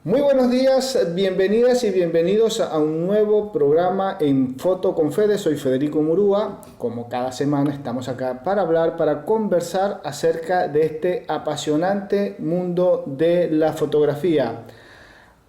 Muy buenos días, bienvenidas y bienvenidos a un nuevo programa en Foto con Fede. Soy Federico Murúa. Como cada semana estamos acá para hablar, para conversar acerca de este apasionante mundo de la fotografía.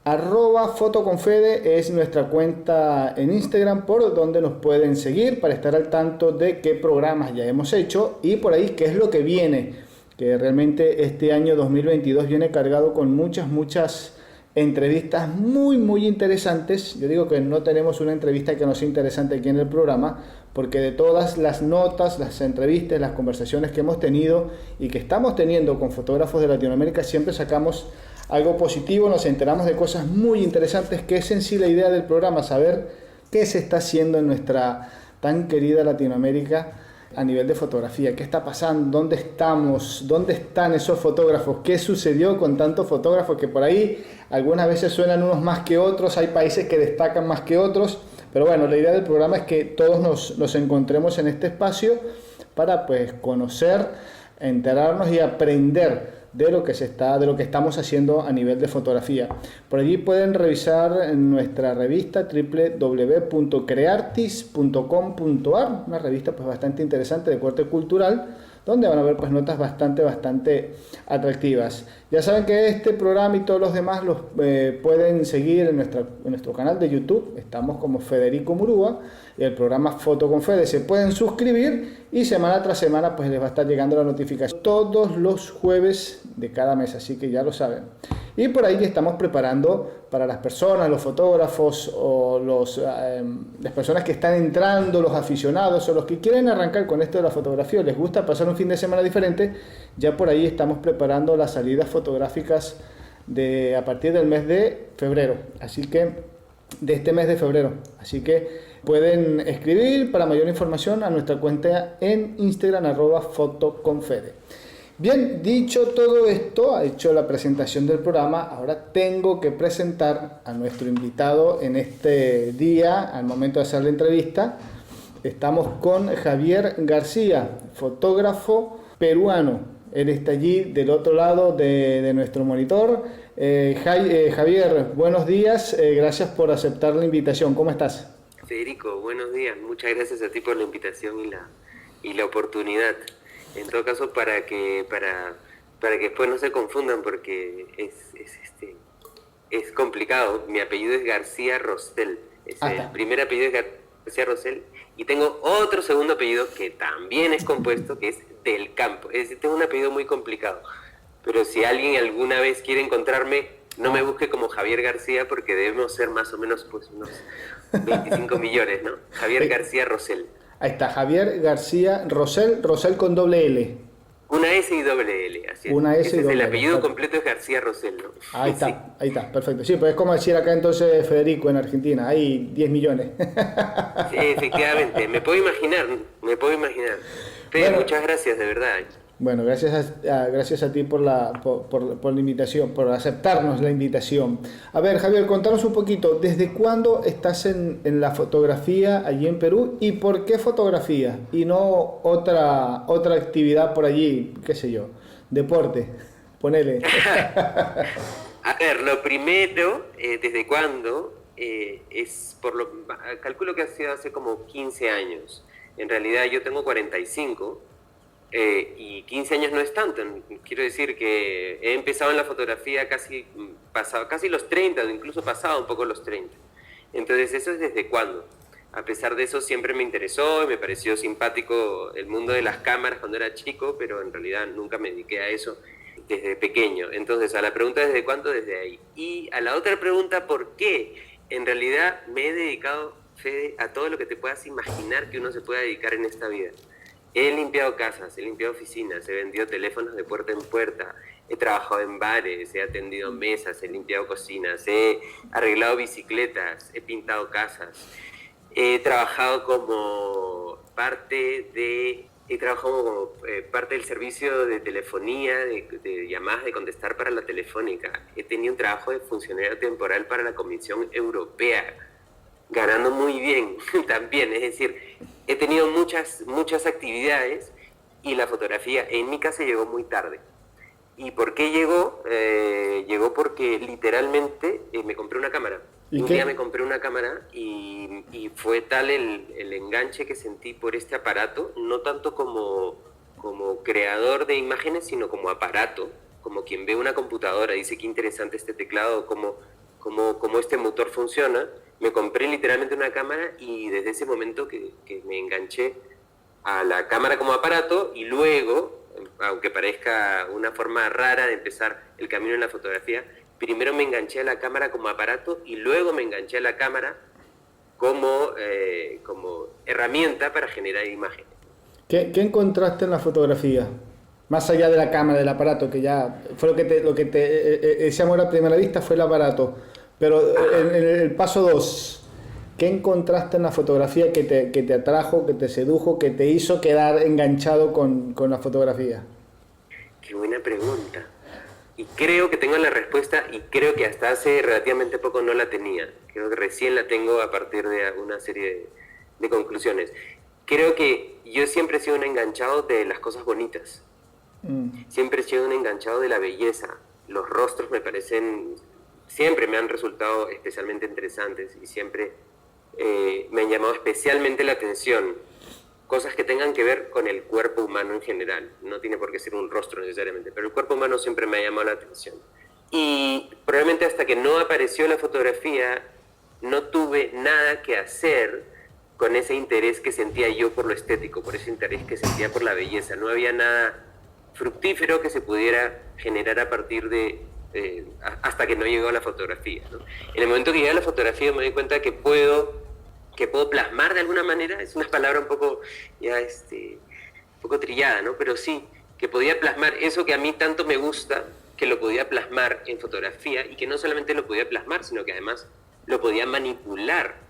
@fotoconfede es nuestra cuenta en Instagram por donde nos pueden seguir para estar al tanto de qué programas ya hemos hecho y por ahí qué es lo que viene, que realmente este año 2022 viene cargado con muchas entrevistas muy interesantes. Yo digo que no tenemos una entrevista que no sea interesante aquí en el programa, porque de todas las notas, las entrevistas, las conversaciones que hemos tenido y que estamos teniendo con fotógrafos de Latinoamérica, siempre sacamos algo positivo, nos enteramos de cosas muy interesantes, que es en sí la idea del programa, saber qué se está haciendo en nuestra tan querida Latinoamérica a nivel de fotografía, qué está pasando, dónde estamos, dónde están esos fotógrafos, qué sucedió con tantos fotógrafos que por ahí algunas veces suenan unos más que otros, hay países que destacan más que otros, pero bueno, la idea del programa es que todos nos encontremos en este espacio para pues conocer, enterarnos y aprender de lo que estamos haciendo a nivel de fotografía. Por allí pueden revisar en nuestra revista www.creartis.com.ar, una revista pues bastante interesante de corte cultural, donde van a ver pues notas bastante atractivas. Ya saben que este programa y todos los demás los pueden seguir en nuestro canal de YouTube. Estamos como Federico Murúa y el programa Foto con Fede. Se pueden suscribir y semana tras semana pues les va a estar llegando la notificación todos los jueves de cada mes, así que ya lo saben. Y por ahí estamos preparando para las personas, los fotógrafos o las personas que están entrando, los aficionados o los que quieren arrancar con esto de la fotografía o les gusta pasar un fin de semana diferente, ya por ahí estamos preparando las salidas fotográficas a partir del mes de febrero, así que de este mes de febrero, así que pueden escribir para mayor información a nuestra cuenta en Instagram @fotoconfede. Bien, dicho todo esto, ha hecho la presentación del programa, ahora tengo que presentar a nuestro invitado en este día, al momento de hacer la entrevista. Estamos con Javier García, fotógrafo peruano. Él está allí del otro lado de nuestro monitor. Javier, buenos días, gracias por aceptar la invitación. ¿Cómo estás? Federico, buenos días. Muchas gracias a ti por la invitación y la oportunidad. En todo caso, para que después no se confundan, porque es complicado. Mi apellido es García Rosell. El primer apellido es García Rosell. Y tengo otro segundo apellido que también es compuesto, que es Del Campo. Es decir, tengo un apellido muy complicado. Pero si alguien alguna vez quiere encontrarme, no me busque como Javier García, porque debemos ser más o menos pues unos 25 millones, ¿no? Javier García Rosell. Ahí está, Javier García Rosell, Rosell con doble L. Una S y doble L, así es. Una S Ese y doble es el L, apellido perfecto. completo es García Rosell, ¿no? Ahí está, Sí. ahí está, perfecto. Sí, pues es como decir acá entonces Federico en Argentina, hay 10 millones. Sí, efectivamente, me puedo imaginar. Pero Bueno, muchas gracias, de verdad. bueno, gracias a ti por la invitación, por aceptarnos la invitación. A ver, Javier, contanos un poquito, ¿desde cuándo estás en la fotografía allí en Perú y por qué fotografía y no otra actividad por allí, qué sé yo, deporte? Ponele. A ver, lo primero, ¿desde cuándo? Calculo que ha sido hace como 15 años. En realidad yo tengo 45 y 15 años no es tanto. Quiero decir que he empezado en la fotografía casi los 30, o incluso pasado un poco los 30. Entonces eso es desde cuándo. A pesar de eso siempre me interesó y me pareció simpático el mundo de las cámaras cuando era chico, pero en realidad nunca me dediqué a eso desde pequeño. Entonces, a la pregunta ¿desde cuándo? Desde ahí. Y a la otra pregunta, ¿por qué? En realidad me he dedicado, Fede, a todo lo que te puedas imaginar que uno se pueda dedicar en esta vida. He limpiado casas, he limpiado oficinas, he vendido teléfonos de puerta en puerta, he trabajado en bares, he atendido mesas, he limpiado cocinas, he arreglado bicicletas, he pintado casas, he trabajado como parte del servicio de telefonía, de llamadas, de contestar para la telefónica. He tenido un trabajo de funcionario temporal para la Comisión Europea, ganando muy bien también. Es decir, he tenido muchas actividades y la fotografía en mi casa llegó muy tarde. ¿Y por qué llegó? Llegó porque literalmente me compré una cámara. ¿Y Un qué? día me compré una cámara y fue tal el enganche que sentí por este aparato, no tanto como creador de imágenes, sino como aparato, como quien ve una computadora, dice qué interesante este teclado, cómo este motor funciona. Me compré literalmente una cámara y desde ese momento que me enganché a la cámara como aparato y luego, aunque parezca una forma rara de empezar el camino en la fotografía, primero me enganché a la cámara como aparato y luego me enganché a la cámara como herramienta para generar imágenes. ¿Qué encontraste en la fotografía? Más allá de la cámara, del aparato, que ya fue ese amor a primera vista fue el aparato. Pero en el paso 2, ¿qué encontraste en la fotografía que te atrajo, que te sedujo, que te hizo quedar enganchado con la fotografía? Qué buena pregunta. Y creo que tengo la respuesta y creo que hasta hace relativamente poco no la tenía. Creo que recién la tengo a partir de una serie de conclusiones. Creo que yo siempre he sido un enganchado de las cosas bonitas. Siempre he sido un enganchado de la belleza. Los rostros me parecen, siempre me han resultado especialmente interesantes y siempre me han llamado especialmente la atención. Cosas que tengan que ver con el cuerpo humano en general. No tiene por qué ser un rostro necesariamente, pero el cuerpo humano siempre me ha llamado la atención. Y probablemente hasta que no apareció la fotografía, no tuve nada que hacer con ese interés que sentía yo por lo estético, por ese interés que sentía por la belleza. No había nada fructífero que se pudiera generar a partir hasta que no llegó a la fotografía, ¿no? En el momento que llegué a la fotografía me di cuenta que puedo plasmar de alguna manera, es una palabra un poco ya un poco trillada, ¿no? Pero sí, que podía plasmar eso que a mí tanto me gusta, que lo podía plasmar en fotografía y que no solamente lo podía plasmar, sino que además lo podía manipular.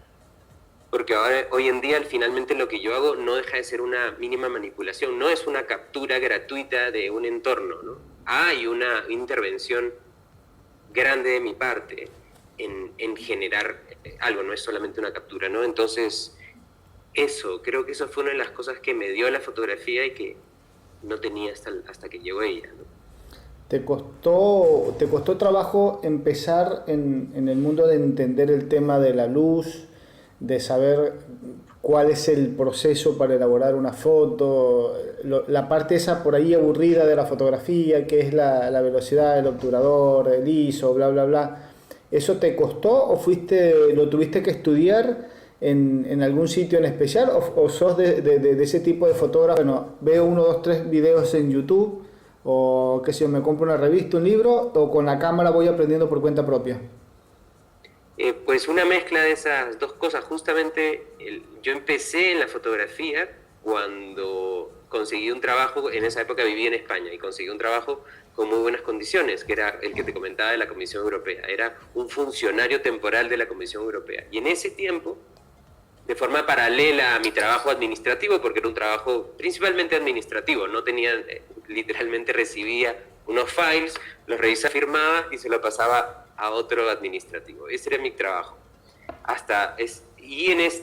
Porque ahora, hoy en día, finalmente lo que yo hago no deja de ser una mínima manipulación, no es una captura gratuita de un entorno, ¿no? Hay una intervención grande de mi parte en generar algo, no es solamente una captura, ¿no? Entonces, creo que eso fue una de las cosas que me dio la fotografía y que no tenía hasta que llegó ella, ¿no? Te costó trabajo empezar en el mundo de entender el tema de la luz, de saber cuál es el proceso para elaborar una foto, la parte esa por ahí aburrida de la fotografía, que es la velocidad del obturador, el ISO, bla, bla, bla? ¿Eso te costó o lo tuviste que estudiar en algún sitio en especial o sos de ese tipo de fotógrafo? Bueno, veo 1, 2, 3 videos en YouTube o qué sé yo, me compro una revista, un libro o con la cámara voy aprendiendo por cuenta propia. Pues una mezcla de esas dos cosas. Justamente yo empecé en la fotografía cuando conseguí un trabajo, en esa época vivía en España y conseguí un trabajo con muy buenas condiciones, que era el que te comentaba de la Comisión Europea. Era un funcionario temporal de la Comisión Europea. Y en ese tiempo, de forma paralela a mi trabajo administrativo, porque era un trabajo principalmente administrativo, no tenía, literalmente recibía unos files, los revisaba, firmaba y se lo pasaba a otro administrativo. Ese era mi trabajo.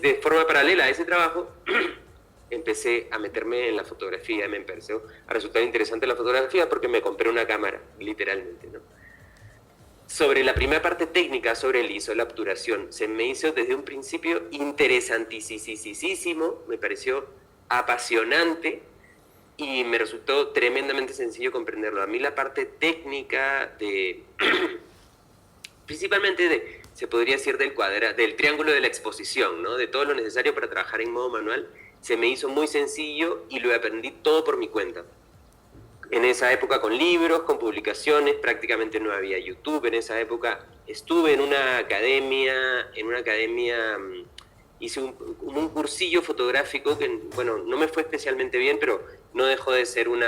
De forma paralela a ese trabajo, empecé a meterme en la fotografía, me empezó a resultar interesante la fotografía porque me compré una cámara, literalmente, ¿no? Sobre la primera parte técnica, sobre el ISO, la obturación, se me hizo desde un principio interesantísimo, me pareció apasionante y me resultó tremendamente sencillo comprenderlo. A mí la parte técnica principalmente se podría decir del triángulo de la exposición, ¿no? De todo lo necesario para trabajar en modo manual, se me hizo muy sencillo y lo aprendí todo por mi cuenta. En esa época con libros, con publicaciones, prácticamente no había YouTube. En esa época estuve en una academia, hice un cursillo fotográfico que, bueno, no me fue especialmente bien, pero no dejó de ser un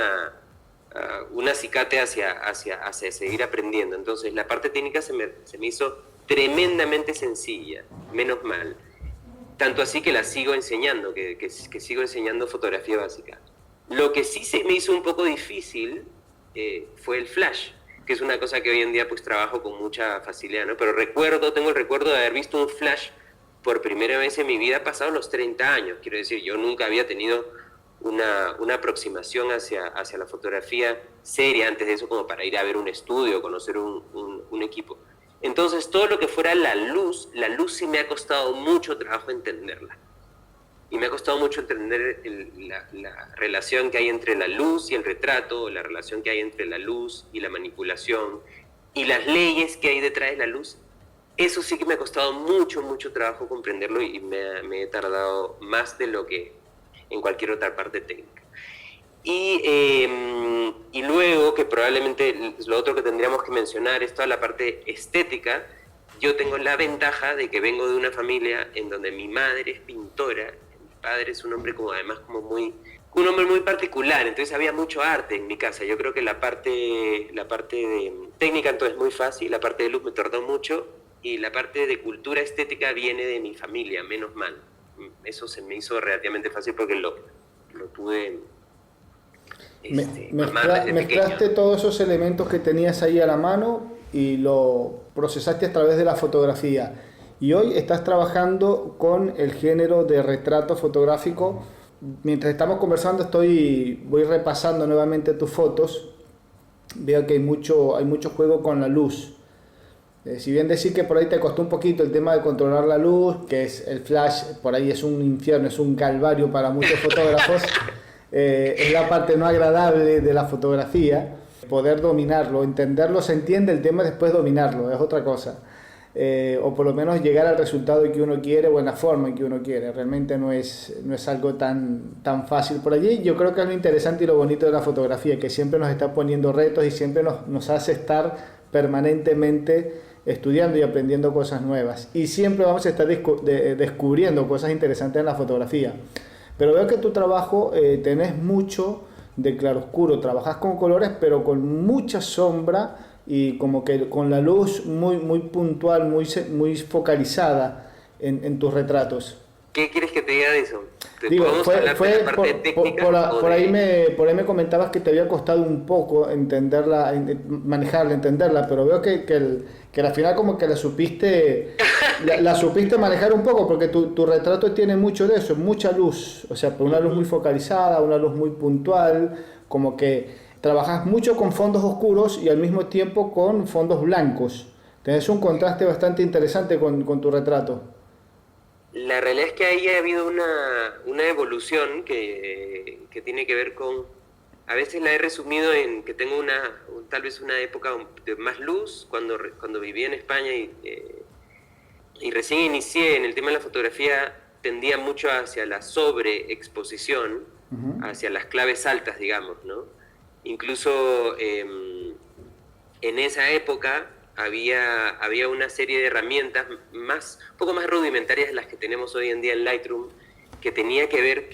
acicate hacia seguir aprendiendo. Entonces la parte técnica se me hizo tremendamente sencilla, menos mal. Tanto así que la sigo enseñando, que sigo enseñando fotografía básica. Lo que sí se me hizo un poco difícil fue el flash, que es una cosa que hoy en día pues trabajo con mucha facilidad, ¿no? Pero tengo el recuerdo de haber visto un flash por primera vez en mi vida pasado los 30 años. Quiero decir, yo nunca había tenido una aproximación hacia la fotografía seria antes de eso, como para ir a ver un estudio, conocer un equipo. Entonces, todo lo que fuera la luz sí me ha costado mucho trabajo entenderla. Y me ha costado mucho entender la relación que hay entre la luz y el retrato, la relación que hay entre la luz y la manipulación, y las leyes que hay detrás de la luz. Eso sí que me ha costado mucho, mucho trabajo comprenderlo, y me he tardado más de lo que en cualquier otra parte técnica. Y luego, que probablemente lo otro que tendríamos que mencionar es toda la parte estética. Yo tengo la ventaja de que vengo de una familia en donde mi madre es pintora, mi padre es un hombre un hombre muy particular, entonces había mucho arte en mi casa. Yo creo que la parte de técnica entonces es muy fácil, la parte de luz me tardó mucho, y la parte de cultura estética viene de mi familia, menos mal. Eso se me hizo relativamente fácil porque lo pude mezclaste todos esos elementos que tenías ahí a la mano y lo procesaste a través de la fotografía. Y hoy estás trabajando con el género de retrato fotográfico. Mientras estamos conversando voy repasando nuevamente tus fotos. Veo que hay mucho juego con la luz. Si bien decir que por ahí te costó un poquito el tema de controlar la luz, que es el flash, por ahí es un infierno, es un calvario para muchos fotógrafos. Es la parte no agradable de la fotografía, poder dominarlo, entenderlo se entiende, el tema es después dominarlo, es otra cosa. O por lo menos llegar al resultado que uno quiere o en la forma en que uno quiere. Realmente no es algo tan fácil por allí. Yo creo que es lo interesante y lo bonito de la fotografía, que siempre nos está poniendo retos y siempre nos hace estar permanentemente estudiando y aprendiendo cosas nuevas. Y siempre vamos a estar descubriendo cosas interesantes en la fotografía. Pero veo que tu trabajo tenés mucho de claroscuro, trabajas con colores pero con mucha sombra y como que con la luz muy puntual, muy focalizada en tus retratos. ¿Qué quieres que te diga de eso? Digo, por ahí me comentabas que te había costado un poco entenderla, pero veo que al final como que la supiste manejar un poco, porque tu retrato tiene mucho de eso, mucha luz, o sea, una luz muy focalizada, una luz muy puntual, como que trabajas mucho con fondos oscuros y al mismo tiempo con fondos blancos. Tenés un contraste bastante interesante con tu retrato. La realidad es que ahí ha habido una evolución que tiene que ver con... A veces la he resumido en que tengo tal vez una época de más luz cuando viví en España y recién inicié en el tema de la fotografía. Tendía mucho hacia la sobreexposición, hacia las claves altas, digamos, ¿no? Incluso en esa época había una serie de herramientas un poco más rudimentarias de las que tenemos hoy en día en Lightroom, que tenía que ver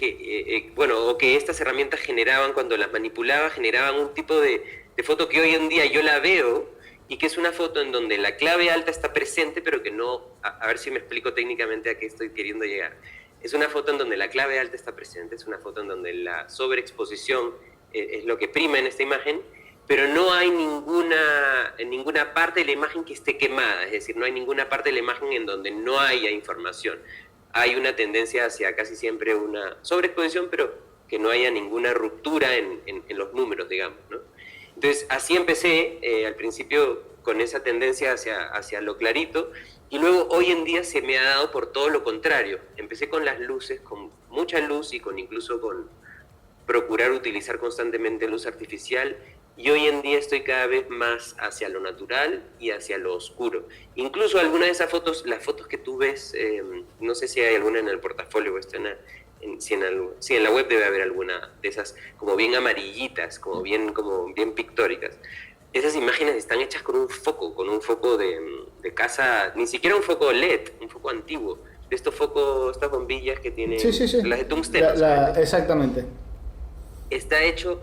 o que estas herramientas generaban, cuando las manipulaba, generaban un tipo de foto que hoy en día yo la veo, y que es una foto en donde la clave alta está presente, pero que no... A ver si me explico técnicamente a qué estoy queriendo llegar. Es una foto en donde la clave alta está presente, es una foto en donde la sobreexposición es lo que prima en esta imagen, pero no hay ninguna parte de la imagen que esté quemada, es decir, no hay ninguna parte de la imagen en donde no haya información. Hay una tendencia hacia casi siempre una sobreexposición, pero que no haya ninguna ruptura en los números, digamos, ¿no? Entonces, así empecé al principio con esa tendencia hacia lo clarito, y luego hoy en día se me ha dado por todo lo contrario. Empecé con las luces, con mucha luz y incluso con procurar utilizar constantemente luz artificial, y hoy en día estoy cada vez más hacia lo natural y hacia lo oscuro. Incluso algunas de esas fotos, las fotos que tú ves, no sé si hay alguna en el portafolio o si en la web debe haber alguna de esas como bien amarillitas, como bien pictóricas. Esas imágenes están hechas con un foco de casa, ni siquiera un foco LED, un foco antiguo, de estas bombillas que tienen, sí. las de tungsteno. Exactamente. Está hecho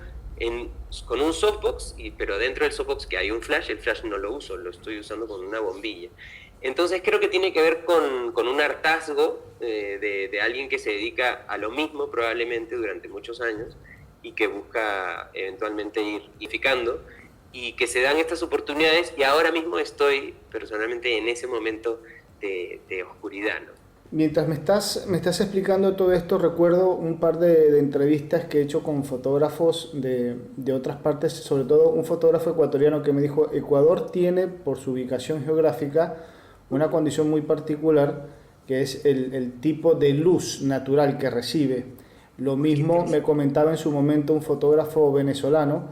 con un softbox, pero dentro del softbox que hay un flash, el flash no lo uso, lo estoy usando con una bombilla. Entonces creo que tiene que ver con un hartazgo de alguien que se dedica a lo mismo probablemente durante muchos años y que busca eventualmente ir edificando, y que se dan estas oportunidades, y ahora mismo estoy personalmente en ese momento de oscuridad, ¿no? Mientras me estás explicando todo esto, recuerdo un par de entrevistas que he hecho con fotógrafos de otras partes, sobre todo un fotógrafo ecuatoriano que me dijo, Ecuador tiene, por su ubicación geográfica, una condición muy particular, que es el tipo de luz natural que recibe. Lo mismo me comentaba en su momento un fotógrafo venezolano,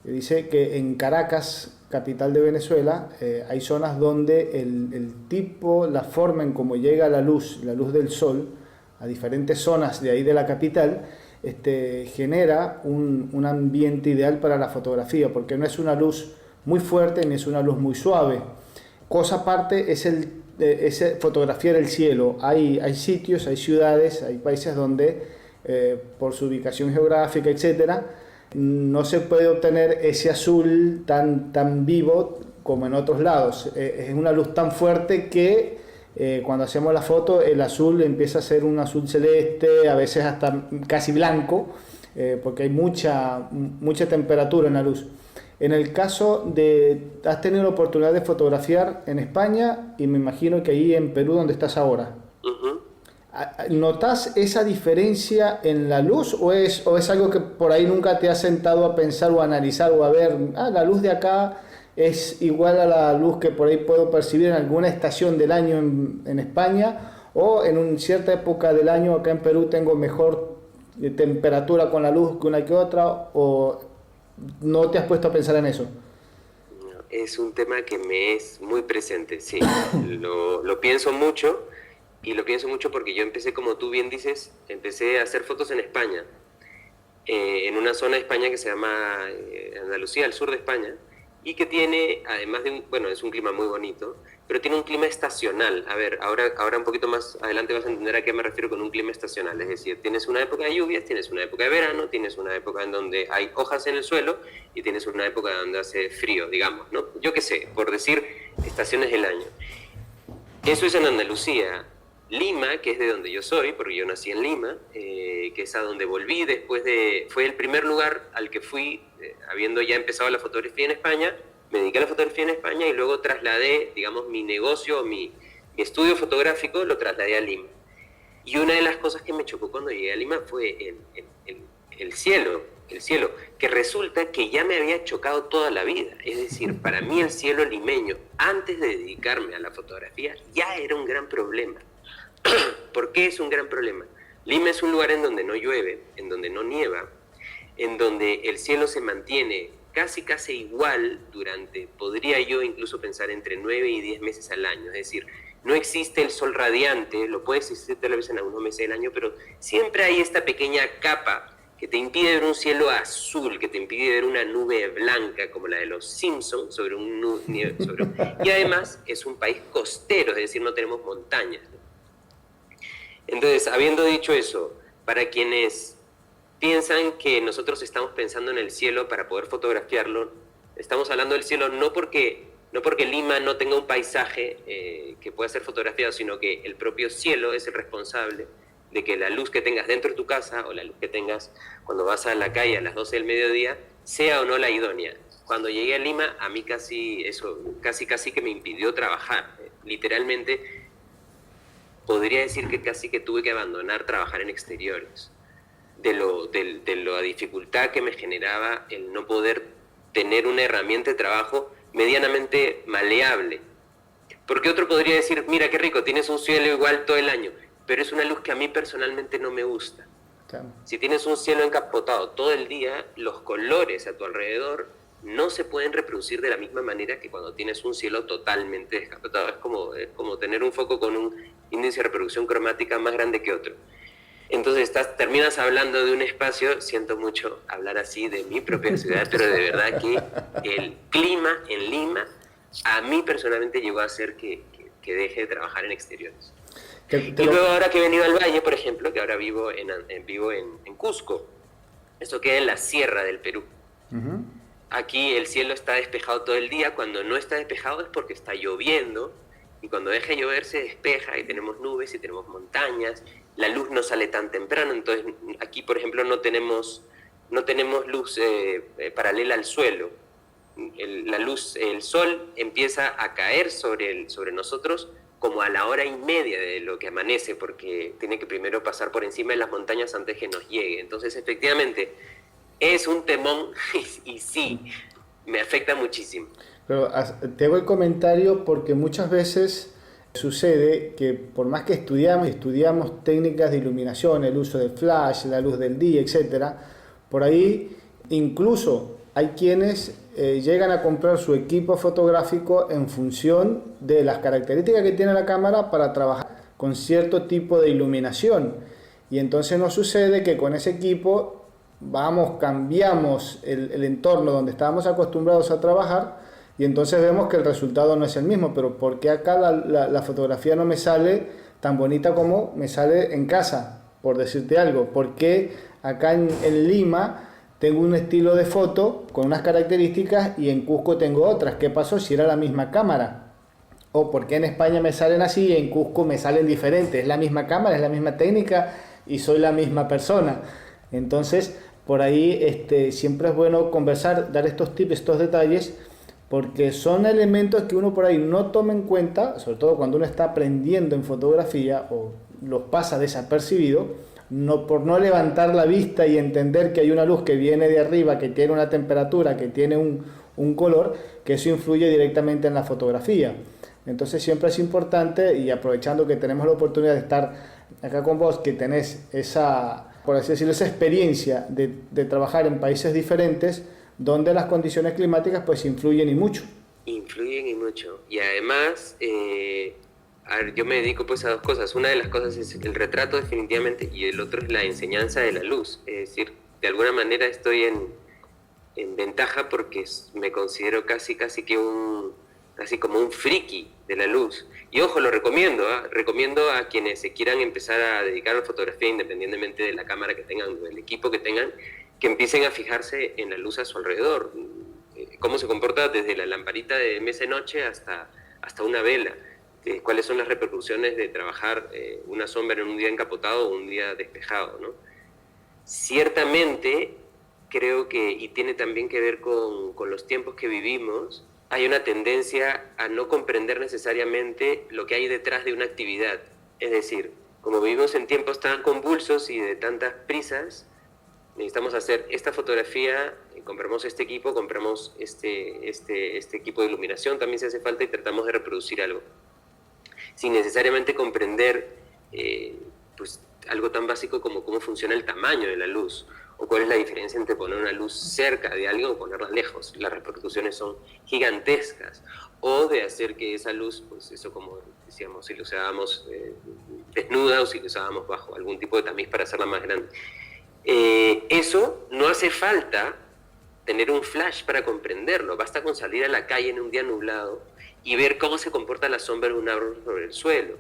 que dice que en Caracas, capital de Venezuela, hay zonas donde el tipo, la forma en cómo llega la luz del sol, a diferentes zonas de ahí de la capital, genera un ambiente ideal para la fotografía, porque no es una luz muy fuerte ni es una luz muy suave. Cosa aparte es fotografiar el cielo. Hay sitios, hay ciudades, hay países donde, por su ubicación geográfica, etcétera, no se puede obtener ese azul tan vivo como en otros lados. Es una luz tan fuerte que cuando hacemos la foto el azul empieza a ser un azul celeste, a veces hasta casi blanco, porque hay mucha temperatura en la luz. En el caso has tenido la oportunidad de fotografiar en España y me imagino que ahí en Perú donde estás ahora. Uh-huh. ¿Notas esa diferencia en la luz o es algo que por ahí nunca te has sentado a pensar o a analizar o a ver, la luz de acá es igual a la luz que por ahí puedo percibir en alguna estación del año en España, o en una cierta época del año acá en Perú tengo mejor temperatura con la luz que una que otra, o no te has puesto a pensar en eso? Es un tema que me es muy presente, sí. Lo pienso mucho. Y lo pienso mucho porque yo empecé, como tú bien dices, empecé a hacer fotos en España, en una zona de España que se llama Andalucía, al sur de España, y que tiene, además de bueno, es un clima muy bonito, pero tiene un clima estacional. A ver, ahora un poquito más adelante vas a entender a qué me refiero con un clima estacional. Es decir, tienes una época de lluvias, tienes una época de verano, tienes una época en donde hay hojas en el suelo y tienes una época donde hace frío, digamos, ¿no? Yo qué sé, por decir estaciones del año. Eso es en Andalucía. Lima, que es de donde yo soy, porque yo nací en Lima, que es a donde volví fue el primer lugar al que fui, habiendo ya empezado la fotografía en España, me dediqué a la fotografía en España y luego trasladé, digamos, mi negocio, mi estudio fotográfico, lo trasladé a Lima. Y una de las cosas que me chocó cuando llegué a Lima fue el cielo, que resulta que ya me había chocado toda la vida. Es decir, para mí el cielo limeño, antes de dedicarme a la fotografía, ya era un gran problema. ¿Por qué es un gran problema? Lima es un lugar en donde no llueve, en donde no nieva, en donde el cielo se mantiene casi igual durante, podría yo incluso pensar, entre 9 y 10 meses al año. Es decir, no existe el sol radiante, lo puede existir tal vez en algunos meses del año, pero siempre hay esta pequeña capa que te impide ver un cielo azul, que te impide ver una nube blanca como la de los Simpsons y además es un país costero, es decir, no tenemos montañas. Entonces, habiendo dicho eso, para quienes piensan que nosotros estamos pensando en el cielo para poder fotografiarlo, estamos hablando del cielo no porque Lima no tenga un paisaje que pueda ser fotografiado, sino que el propio cielo es el responsable de que la luz que tengas dentro de tu casa o la luz que tengas cuando vas a la calle a las 12 del mediodía sea o no la idónea. Cuando llegué a Lima, a mí casi que me impidió trabajar, literalmente. Podría decir que casi que tuve que abandonar trabajar en exteriores, de la dificultad que me generaba el no poder tener una herramienta de trabajo medianamente maleable. Porque otro podría decir, mira qué rico, tienes un cielo igual todo el año, pero es una luz que a mí personalmente no me gusta. Claro. Si tienes un cielo encapotado todo el día, los colores a tu alrededor no se pueden reproducir de la misma manera que cuando tienes un cielo totalmente descapotado. Es como tener un foco con un índice de reproducción cromática más grande que otro. Entonces terminas hablando de un espacio, siento mucho hablar así de mi propia ciudad, pero de verdad que el clima en Lima a mí personalmente llegó a hacer que deje de trabajar en exteriores. Y luego ahora que he venido al Valle, por ejemplo, que ahora vivo en Cusco, esto queda en la sierra del Perú. Uh-huh. Aquí el cielo está despejado todo el día. Cuando no está despejado es porque está lloviendo, y cuando deja de llover se despeja y tenemos nubes y tenemos montañas. La luz no sale tan temprano, entonces aquí, por ejemplo, no tenemos luz paralela al suelo. El sol empieza a caer sobre nosotros como a la hora y media de lo que amanece, porque tiene que primero pasar por encima de las montañas antes que nos llegue. Entonces, efectivamente, es un temón y sí, me afecta muchísimo. Pero te hago el comentario porque muchas veces sucede que por más que estudiamos técnicas de iluminación, el uso de flash, la luz del día, etcétera, por ahí incluso hay quienes llegan a comprar su equipo fotográfico en función de las características que tiene la cámara para trabajar con cierto tipo de iluminación. Y entonces nos sucede que con ese equipo cambiamos el entorno donde estábamos acostumbrados a trabajar y entonces vemos que el resultado no es el mismo. Pero ¿por qué acá la fotografía no me sale tan bonita como me sale en casa? Por decirte algo. ¿Por qué acá en Lima tengo un estilo de foto con unas características y en Cusco tengo otras? ¿Qué pasó si era la misma cámara? ¿O por qué en España me salen así y en Cusco me salen diferentes? Es la misma cámara, es la misma técnica y soy la misma persona. Entonces, por ahí siempre es bueno conversar, dar estos tips, estos detalles, porque son elementos que uno por ahí no toma en cuenta, sobre todo cuando uno está aprendiendo en fotografía o los pasa desapercibido, por no levantar la vista y entender que hay una luz que viene de arriba, que tiene una temperatura, que tiene un color, que eso influye directamente en la fotografía. Entonces siempre es importante, y aprovechando que tenemos la oportunidad de estar acá con vos, que tenés esa, por así decirlo, esa experiencia de trabajar en países diferentes, donde las condiciones climáticas pues influyen y mucho. Influyen y mucho. Y además, yo me dedico pues a dos cosas. Una de las cosas es el retrato definitivamente y el otro es la enseñanza de la luz. Es decir, de alguna manera estoy en ventaja porque me considero casi como un friki de la luz. Y ojo, lo recomiendo, recomiendo a quienes se quieran empezar a dedicar a la fotografía independientemente de la cámara que tengan o del equipo que tengan, que empiecen a fijarse en la luz a su alrededor, cómo se comporta desde la lamparita de mesa de noche hasta una vela, cuáles son las repercusiones de trabajar una sombra en un día encapotado o un día despejado, ¿no? Ciertamente, creo que, y tiene también que ver con los tiempos que vivimos, hay una tendencia a no comprender necesariamente lo que hay detrás de una actividad. Es decir, como vivimos en tiempos tan convulsos y de tantas prisas, necesitamos hacer esta fotografía, compramos este equipo, compramos este equipo de iluminación, también se hace falta y tratamos de reproducir algo. Sin necesariamente comprender pues, algo tan básico como cómo funciona el tamaño de la luz, o cuál es la diferencia entre poner una luz cerca de alguien o ponerla lejos. Las repercusiones son gigantescas. O de hacer que esa luz, pues eso como decíamos, si lo usábamos desnuda o si lo usábamos bajo algún tipo de tamiz para hacerla más grande. Eso no hace falta tener un flash para comprenderlo, basta con salir a la calle en un día nublado y ver cómo se comporta la sombra de un árbol sobre el suelo,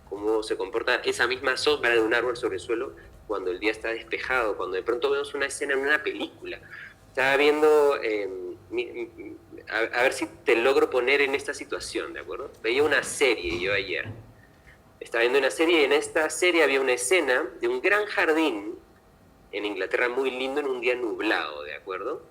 cómo se comporta esa misma sombra de un árbol sobre el suelo cuando el día está despejado, cuando de pronto vemos una escena en una película. Estaba viendo, a ver si te logro poner en esta situación, ¿de acuerdo? Veía una serie yo ayer, estaba viendo una serie y en esta serie había una escena de un gran jardín en Inglaterra muy lindo en un día nublado, ¿de acuerdo?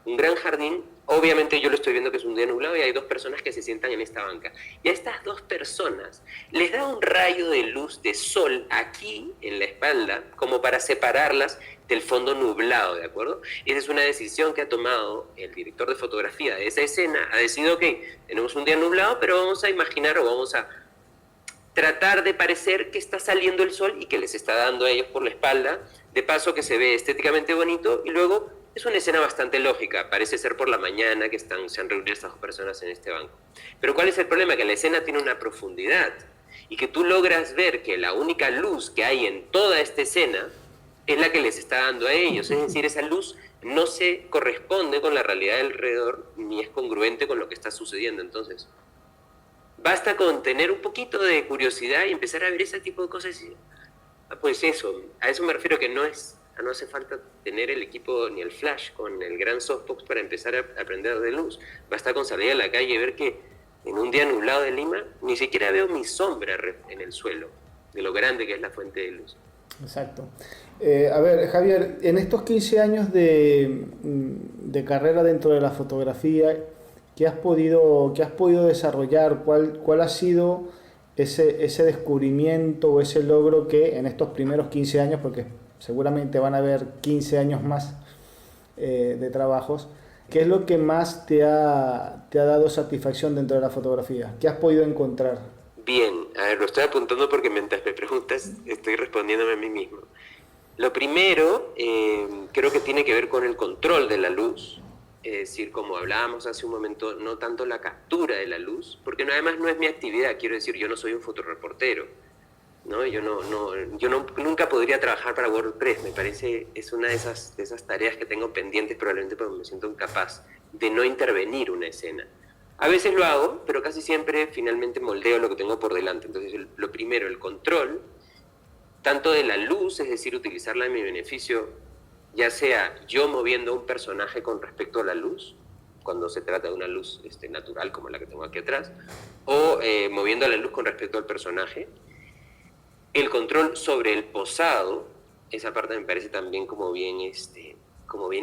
Un gran jardín, obviamente yo lo estoy viendo que es un día nublado y hay dos personas que se sientan en esta banca. Y a estas dos personas les da un rayo de luz de sol aquí en la espalda como para separarlas del fondo nublado, ¿de acuerdo? Esa es una decisión que ha tomado el director de fotografía de esa escena. Ha decidido, ok, tenemos un día nublado, pero vamos a imaginar o vamos a tratar de parecer que está saliendo el sol y que les está dando a ellos por la espalda, de paso que se ve estéticamente bonito, y luego es una escena bastante lógica, parece ser por la mañana que se han reunido estas dos personas en este banco. Pero ¿cuál es el problema? Que la escena tiene una profundidad, y que tú logras ver que la única luz que hay en toda esta escena es la que les está dando a ellos, es decir, esa luz no se corresponde con la realidad del alrededor, ni es congruente con lo que está sucediendo. Entonces, basta con tener un poquito de curiosidad y empezar a ver ese tipo de cosas y, pues eso, a eso me refiero, que no hace falta tener el equipo ni el flash con el gran softbox para empezar a aprender de luz. Basta con salir a la calle y ver que en un día nublado de Lima ni siquiera veo mi sombra en el suelo, de lo grande que es la fuente de luz. Exacto. A ver, Javier, en estos 15 años de carrera dentro de la fotografía, ¿qué has podido desarrollar? ¿Cuál ha sido ese descubrimiento o ese logro que en estos primeros 15 años, porque seguramente van a haber 15 años más de trabajos, ¿qué es lo que más te ha dado satisfacción dentro de la fotografía? ¿Qué has podido encontrar? Bien, a ver, lo estoy apuntando porque mientras me preguntas estoy respondiéndome a mí mismo. Lo primero, creo que tiene que ver con el control de la luz, es decir, como hablábamos hace un momento, no tanto la captura de la luz, porque además no es mi actividad, quiero decir, yo no soy un fotoreportero, ¿no? Yo nunca podría trabajar para WordPress, me parece, es una de esas tareas que tengo pendientes, probablemente porque me siento incapaz de no intervenir una escena. A veces lo hago, pero casi siempre finalmente moldeo lo que tengo por delante. Entonces, lo primero, el control, tanto de la luz, es decir, utilizarla en mi beneficio, ya sea yo moviendo un personaje con respecto a la luz, cuando se trata de una luz natural como la que tengo aquí atrás, o moviendo la luz con respecto al personaje. El control sobre el posado, esa parte me parece también como bien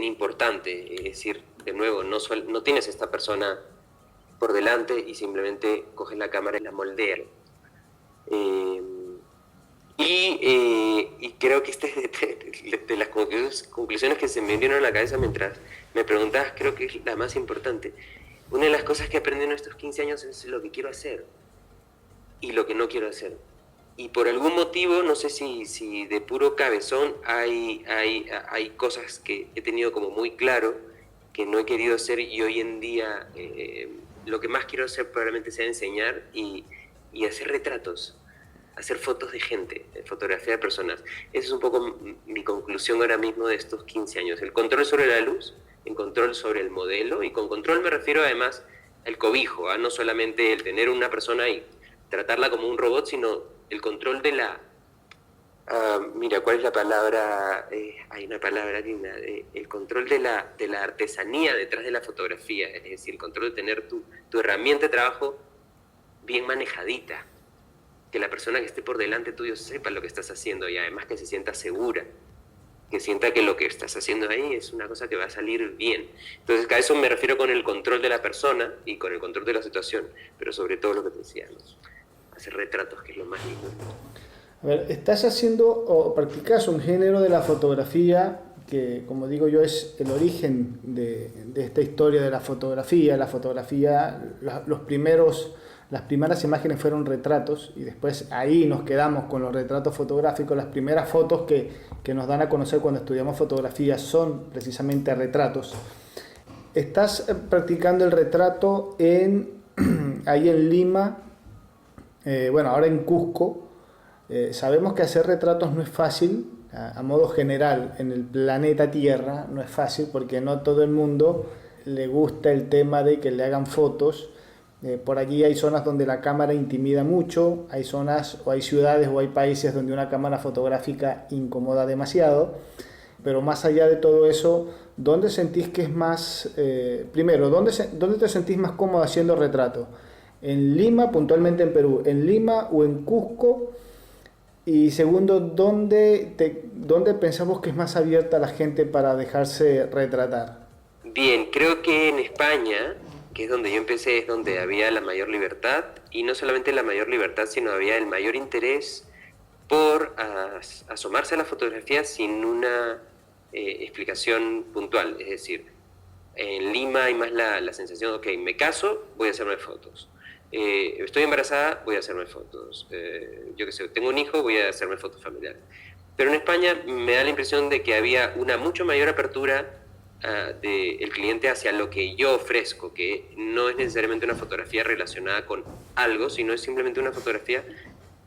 importante, es decir, de nuevo, no tienes esta persona por delante y simplemente coges la cámara y la moldeas. Y creo que de las conclusiones que se me vinieron a la cabeza mientras me preguntabas, creo que es la más importante. Una de las cosas que aprendí en estos 15 años es lo que quiero hacer y lo que no quiero hacer. Y por algún motivo, no sé si de puro cabezón, hay cosas que he tenido como muy claro que no he querido hacer, y hoy en día lo que más quiero hacer probablemente sea enseñar y hacer retratos, hacer fotos de gente, fotografía de personas. Esa es un poco mi conclusión ahora mismo de estos 15 años. El control sobre la luz, el control sobre el modelo, y con control me refiero además al cobijo, no solamente el tener una persona y tratarla como un robot, sino el control de la... mira, ¿cuál es la palabra? Hay una palabra linda. El control de la artesanía detrás de la fotografía, es decir, el control de tener tu herramienta de trabajo bien manejadita, que la persona que esté por delante tuyo sepa lo que estás haciendo y además que se sienta segura, que sienta que lo que estás haciendo ahí es una cosa que va a salir bien. Entonces, a eso me refiero con el control de la persona y con el control de la situación, pero sobre todo lo que te decía, ¿no? Hacer retratos, que es lo más lindo. A ver, estás haciendo o practicas un género de la fotografía que, como digo yo, es el origen de esta historia de la fotografía. La fotografía, las primeras imágenes fueron retratos y después ahí nos quedamos con los retratos fotográficos. Las primeras fotos que nos dan a conocer cuando estudiamos fotografía son precisamente retratos. Estás practicando el retrato ahí en Lima, ahora en Cusco. Sabemos que hacer retratos no es fácil, a modo general, en el planeta Tierra no es fácil porque no todo el mundo le gusta el tema de que le hagan fotos. Por allí hay zonas donde la cámara intimida mucho, hay zonas o hay ciudades o hay países donde una cámara fotográfica incomoda demasiado, pero más allá de todo eso, ¿dónde sentís que es más, primero, ¿dónde te sentís más cómodo haciendo retrato? ¿En Lima, puntualmente en Perú, en Lima o en Cusco? Y segundo, ¿dónde pensamos que es más abierta la gente para dejarse retratar? Bien, creo que en España, que es donde yo empecé, es donde había la mayor libertad, y no solamente la mayor libertad, sino había el mayor interés por asomarse a la fotografía sin una explicación puntual. Es decir, en Lima hay más la sensación, ok, me caso, voy a hacerme fotos. Estoy embarazada, voy a hacerme fotos. Yo qué sé, tengo un hijo, voy a hacerme fotos familiares. Pero en España me da la impresión de que había una mucho mayor apertura del cliente hacia lo que yo ofrezco, que no es necesariamente una fotografía relacionada con algo, sino es simplemente una fotografía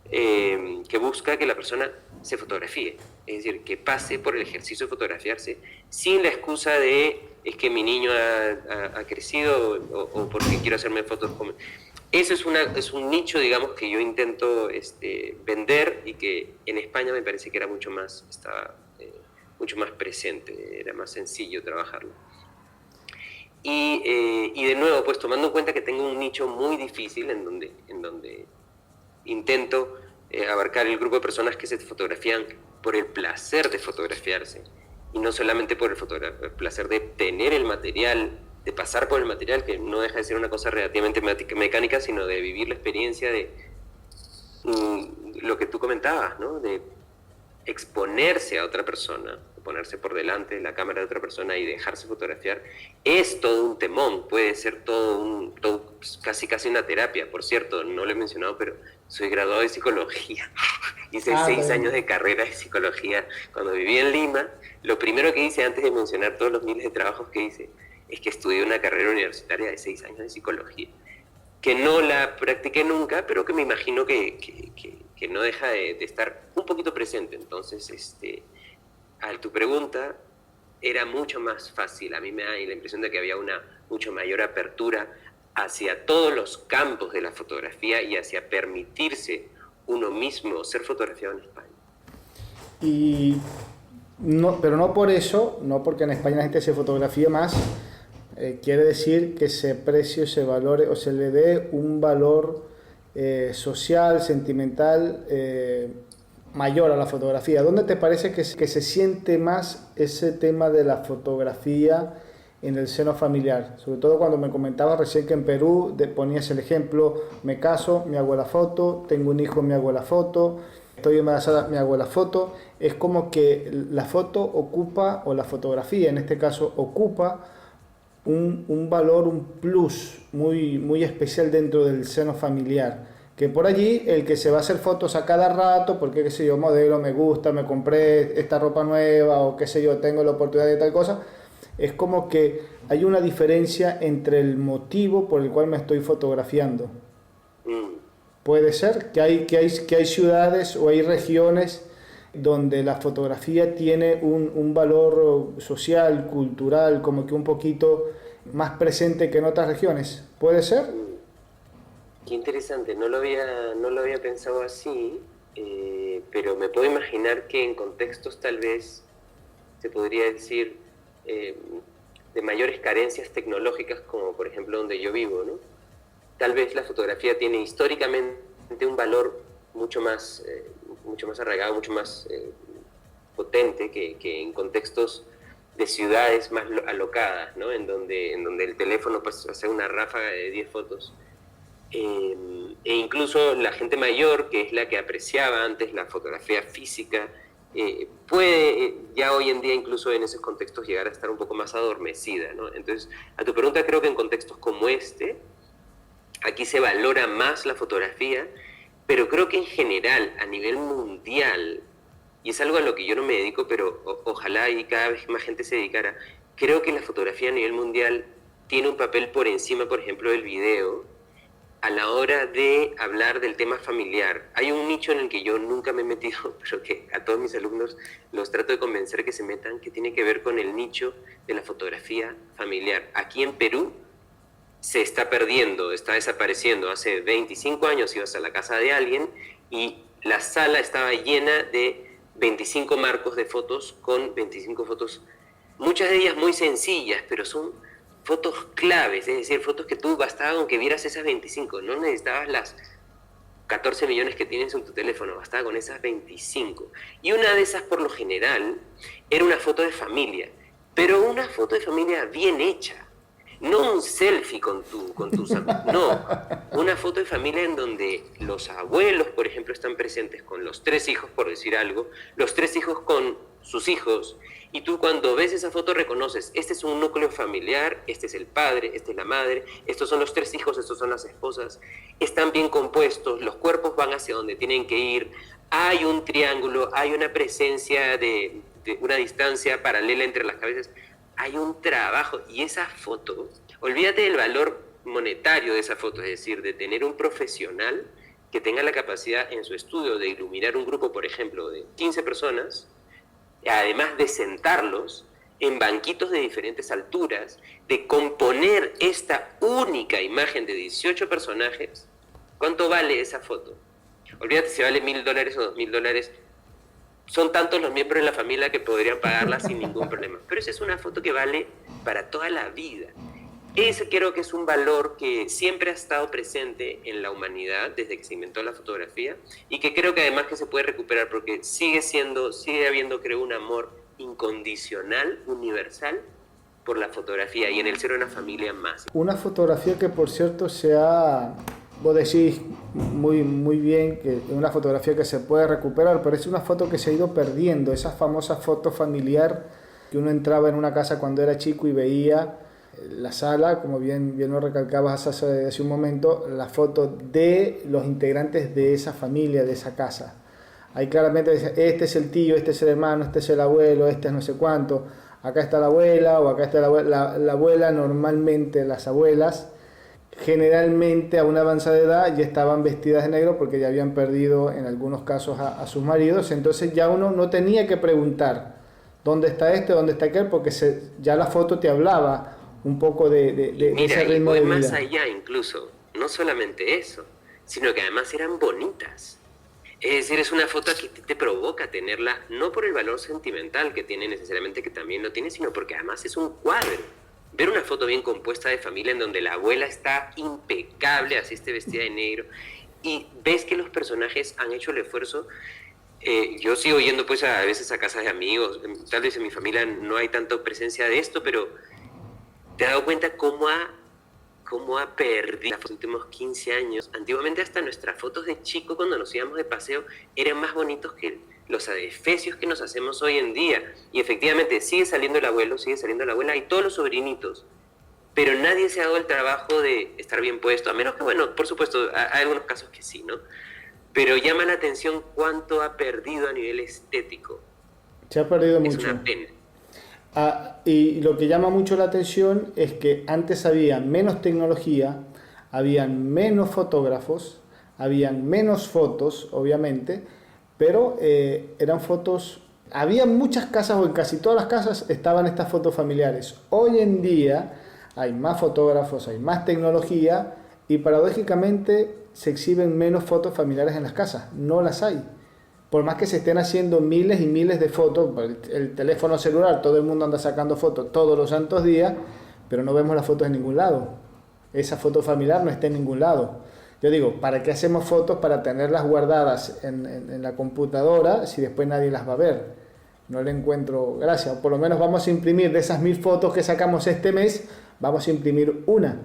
que busca que la persona se fotografíe, es decir, que pase por el ejercicio de fotografiarse sin la excusa de es que mi niño ha crecido o porque quiero hacerme fotos con... Eso es un nicho, digamos, que yo intento vender y que en España me parece que era mucho más presente, era más sencillo trabajarlo. Y de nuevo, pues tomando en cuenta que tengo un nicho muy difícil en donde intento abarcar el grupo de personas que se fotografían por el placer de fotografiarse y no solamente por el placer de tener el material, de pasar por el material, que no deja de ser una cosa relativamente mecánica, sino de vivir la experiencia de lo que tú comentabas, ¿no? De exponerse a otra persona, ponerse por delante de la cámara de otra persona y dejarse fotografiar, es todo un temón, puede ser casi una terapia. Por cierto, no lo he mencionado, pero soy graduado de psicología. Hice 6 años de carrera de psicología. Cuando viví en Lima, lo primero que hice, antes de mencionar todos los miles de trabajos que hice, es que estudié una carrera universitaria de 6 años de psicología, que no la practiqué nunca, pero que me imagino que no deja de estar un poquito presente. Entonces, a tu pregunta, era mucho más fácil. A mí me da la impresión de que había una mucho mayor apertura hacia todos los campos de la fotografía y hacia permitirse uno mismo ser fotografiado en España. Y no, pero no por eso, no porque en España la gente se fotografía más, quiere decir que se aprecie, se valore o se le dé un valor social, sentimental mayor a la fotografía. ¿Dónde te parece que se siente más ese tema de la fotografía en el seno familiar? Sobre todo cuando me comentabas recién que en Perú ponías el ejemplo: me caso, me hago la foto, tengo un hijo, me hago la foto, estoy embarazada, me hago la foto. Es como que la foto ocupa, o la fotografía en este caso ocupa un valor, un plus muy, muy especial dentro del seno familiar. Que por allí el que se va a hacer fotos a cada rato, porque qué sé yo, modelo, me gusta, me compré esta ropa nueva, o qué sé yo, tengo la oportunidad de tal cosa, es como que hay una diferencia entre el motivo por el cual me estoy fotografiando. Puede ser que hay ciudades o hay regiones donde la fotografía tiene un valor social, cultural, como que un poquito más presente que en otras regiones. ¿Puede ser? Qué interesante, no lo había pensado así, pero me puedo imaginar que en contextos tal vez se podría decir de mayores carencias tecnológicas, como por ejemplo donde yo vivo, ¿no? Tal vez la fotografía tiene históricamente un valor mucho más arraigado, mucho más potente que en contextos de ciudades más alocadas, ¿no? En donde el teléfono pues hace una ráfaga de 10 fotos. E incluso la gente mayor, que es la que apreciaba antes la fotografía física, puede ya hoy en día incluso en esos contextos llegar a estar un poco más adormecida, ¿no? Entonces, a tu pregunta, creo que en contextos como aquí se valora más la fotografía, pero creo que en general, a nivel mundial, y es algo a lo que yo no me dedico, pero ojalá y cada vez más gente se dedicara, creo que la fotografía a nivel mundial tiene un papel por encima, por ejemplo, del video, a la hora de hablar del tema familiar. Hay un nicho en el que yo nunca me he metido, pero que a todos mis alumnos los trato de convencer que se metan, que tiene que ver con el nicho de la fotografía familiar. Aquí en Perú se está perdiendo, está desapareciendo. Hace 25 años ibas a la casa de alguien y la sala estaba llena de 25 marcos de fotos con 25 fotos, muchas de ellas muy sencillas, pero son fotos claves, es decir, fotos que tú bastaba con que vieras esas 25, no necesitabas las 14 millones que tienes en tu teléfono, bastaba con esas 25. Y una de esas, por lo general, era una foto de familia, pero una foto de familia bien hecha. No un selfie con tus amigos, no. Una foto de familia en donde los abuelos, por ejemplo, están presentes con los 3 hijos, por decir algo, los 3 hijos con sus hijos, y tú cuando ves esa foto reconoces, este es un núcleo familiar, este es el padre, esta es la madre, estos son los 3 hijos, estos son las esposas, están bien compuestos, los cuerpos van hacia donde tienen que ir, hay un triángulo, hay una presencia de una distancia paralela entre las cabezas, hay un trabajo, y esa foto, olvídate del valor monetario de esa foto, es decir, de tener un profesional que tenga la capacidad en su estudio de iluminar un grupo, por ejemplo, de 15 personas, además de sentarlos en banquitos de diferentes alturas, de componer esta única imagen de 18 personajes. ¿Cuánto vale esa foto? Olvídate si vale $1,000 o $2,000. Son tantos los miembros de la familia que podrían pagarla sin ningún problema. Pero esa es una foto que vale para toda la vida. Ese creo que es un valor que siempre ha estado presente en la humanidad desde que se inventó la fotografía y que creo que además que se puede recuperar porque sigue habiendo, creo, un amor incondicional, universal por la fotografía y en el ser una familia más. Una fotografía que, por cierto, se ha vos decís muy bien que es una fotografía que se puede recuperar, pero es una foto que se ha ido perdiendo, esa famosa foto familiar que uno entraba en una casa cuando era chico y veía la sala, como bien lo recalcabas hace un momento, la foto de los integrantes de esa familia, de esa casa. Ahí claramente dice, este es el tío, este es el hermano, este es el abuelo, este es no sé cuánto, acá está la abuela o acá está la abuela. Normalmente las abuelas, generalmente a una avanzada edad, ya estaban vestidas de negro porque ya habían perdido en algunos casos a sus maridos, entonces ya uno no tenía que preguntar dónde está este, dónde está aquel, porque ya la foto te hablaba un poco de ese ritmo de vida. Mira, y voy más allá incluso, no solamente eso, sino que además eran bonitas. Es decir, es una foto que te provoca tenerla, no por el valor sentimental que tiene necesariamente, que también lo tiene, sino porque además es un cuadro. Ver una foto bien compuesta de familia en donde la abuela está impecable, así esté vestida de negro, y ves que los personajes han hecho el esfuerzo. Yo sigo yendo pues a veces a casas de amigos, tal vez en mi familia no hay tanta presencia de esto, pero te has dado cuenta cómo ha perdido los últimos 15 años. Antiguamente hasta nuestras fotos de chico cuando nos íbamos de paseo eran más bonitos que los adefesios que nos hacemos hoy en día. Y efectivamente sigue saliendo el abuelo, sigue saliendo la abuela y todos los sobrinitos. Pero nadie se ha dado el trabajo de estar bien puesto, a menos que, bueno, por supuesto, hay algunos casos que sí, ¿no? Pero llama la atención cuánto ha perdido a nivel estético. Se ha perdido mucho. Es una pena. Y lo que llama mucho la atención es que antes había menos tecnología, habían menos fotógrafos, habían menos fotos, obviamente, pero eran fotos, había muchas casas, o en casi todas las casas estaban estas fotos familiares. Hoy en día hay más fotógrafos, hay más tecnología y paradójicamente se exhiben menos fotos familiares en las casas, no las hay. Por más que se estén haciendo miles y miles de fotos, el teléfono celular, todo el mundo anda sacando fotos todos los santos días, pero no vemos las fotos en ningún lado. Esa foto familiar no está en ningún lado. Yo digo, ¿para qué hacemos fotos? Para tenerlas guardadas en la computadora si después nadie las va a ver. No le encuentro gracia. Por lo menos vamos a imprimir de esas 1000 fotos que sacamos este mes, vamos a imprimir una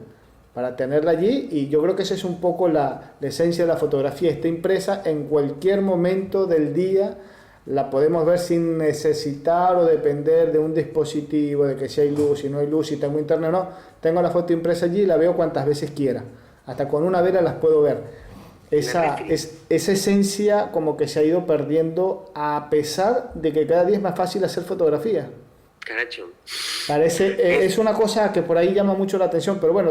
para tenerla allí, y yo creo que esa es un poco la esencia de la fotografía. Está impresa en cualquier momento del día, la podemos ver sin necesitar o depender de un dispositivo, de que si hay luz, si no hay luz, si tengo internet o no. Tengo la foto impresa allí y la veo cuantas veces quiera, hasta con una vela las puedo ver. Esa esencia como que se ha ido perdiendo, a pesar de que cada día es más fácil hacer fotografía. Caracho. Es una cosa que por ahí llama mucho la atención, pero bueno,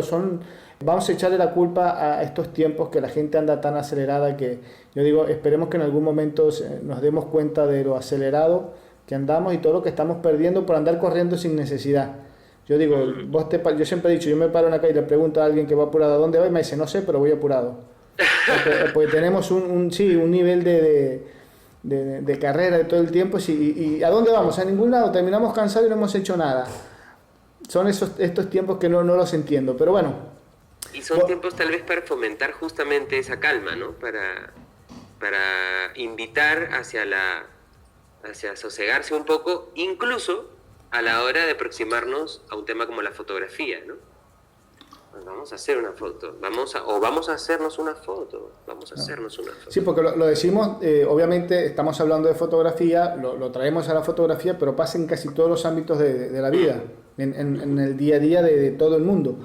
vamos a echarle la culpa a estos tiempos que la gente anda tan acelerada, que yo digo, esperemos que en algún momento nos demos cuenta de lo acelerado que andamos y todo lo que estamos perdiendo por andar corriendo sin necesidad. Yo digo, yo siempre he dicho, yo me paro en la calle y le pregunto a alguien que va apurado, ¿a dónde va? Y me dice, no sé, pero voy apurado. Porque tenemos un nivel de carrera de todo el tiempo, y ¿a dónde vamos? A ningún lado, terminamos cansados y no hemos hecho nada. Son estos tiempos que no los entiendo, pero bueno. Y son tiempos tal vez para fomentar justamente esa calma, ¿no? Para invitar hacia sosegarse un poco, incluso a la hora de aproximarnos a un tema como la fotografía, ¿no? Pues vamos a hacer una foto, vamos a hacernos una foto. Sí, porque lo decimos, obviamente estamos hablando de fotografía, lo traemos a la fotografía, pero pasa en casi todos los ámbitos de la vida, en el día a día de todo el mundo.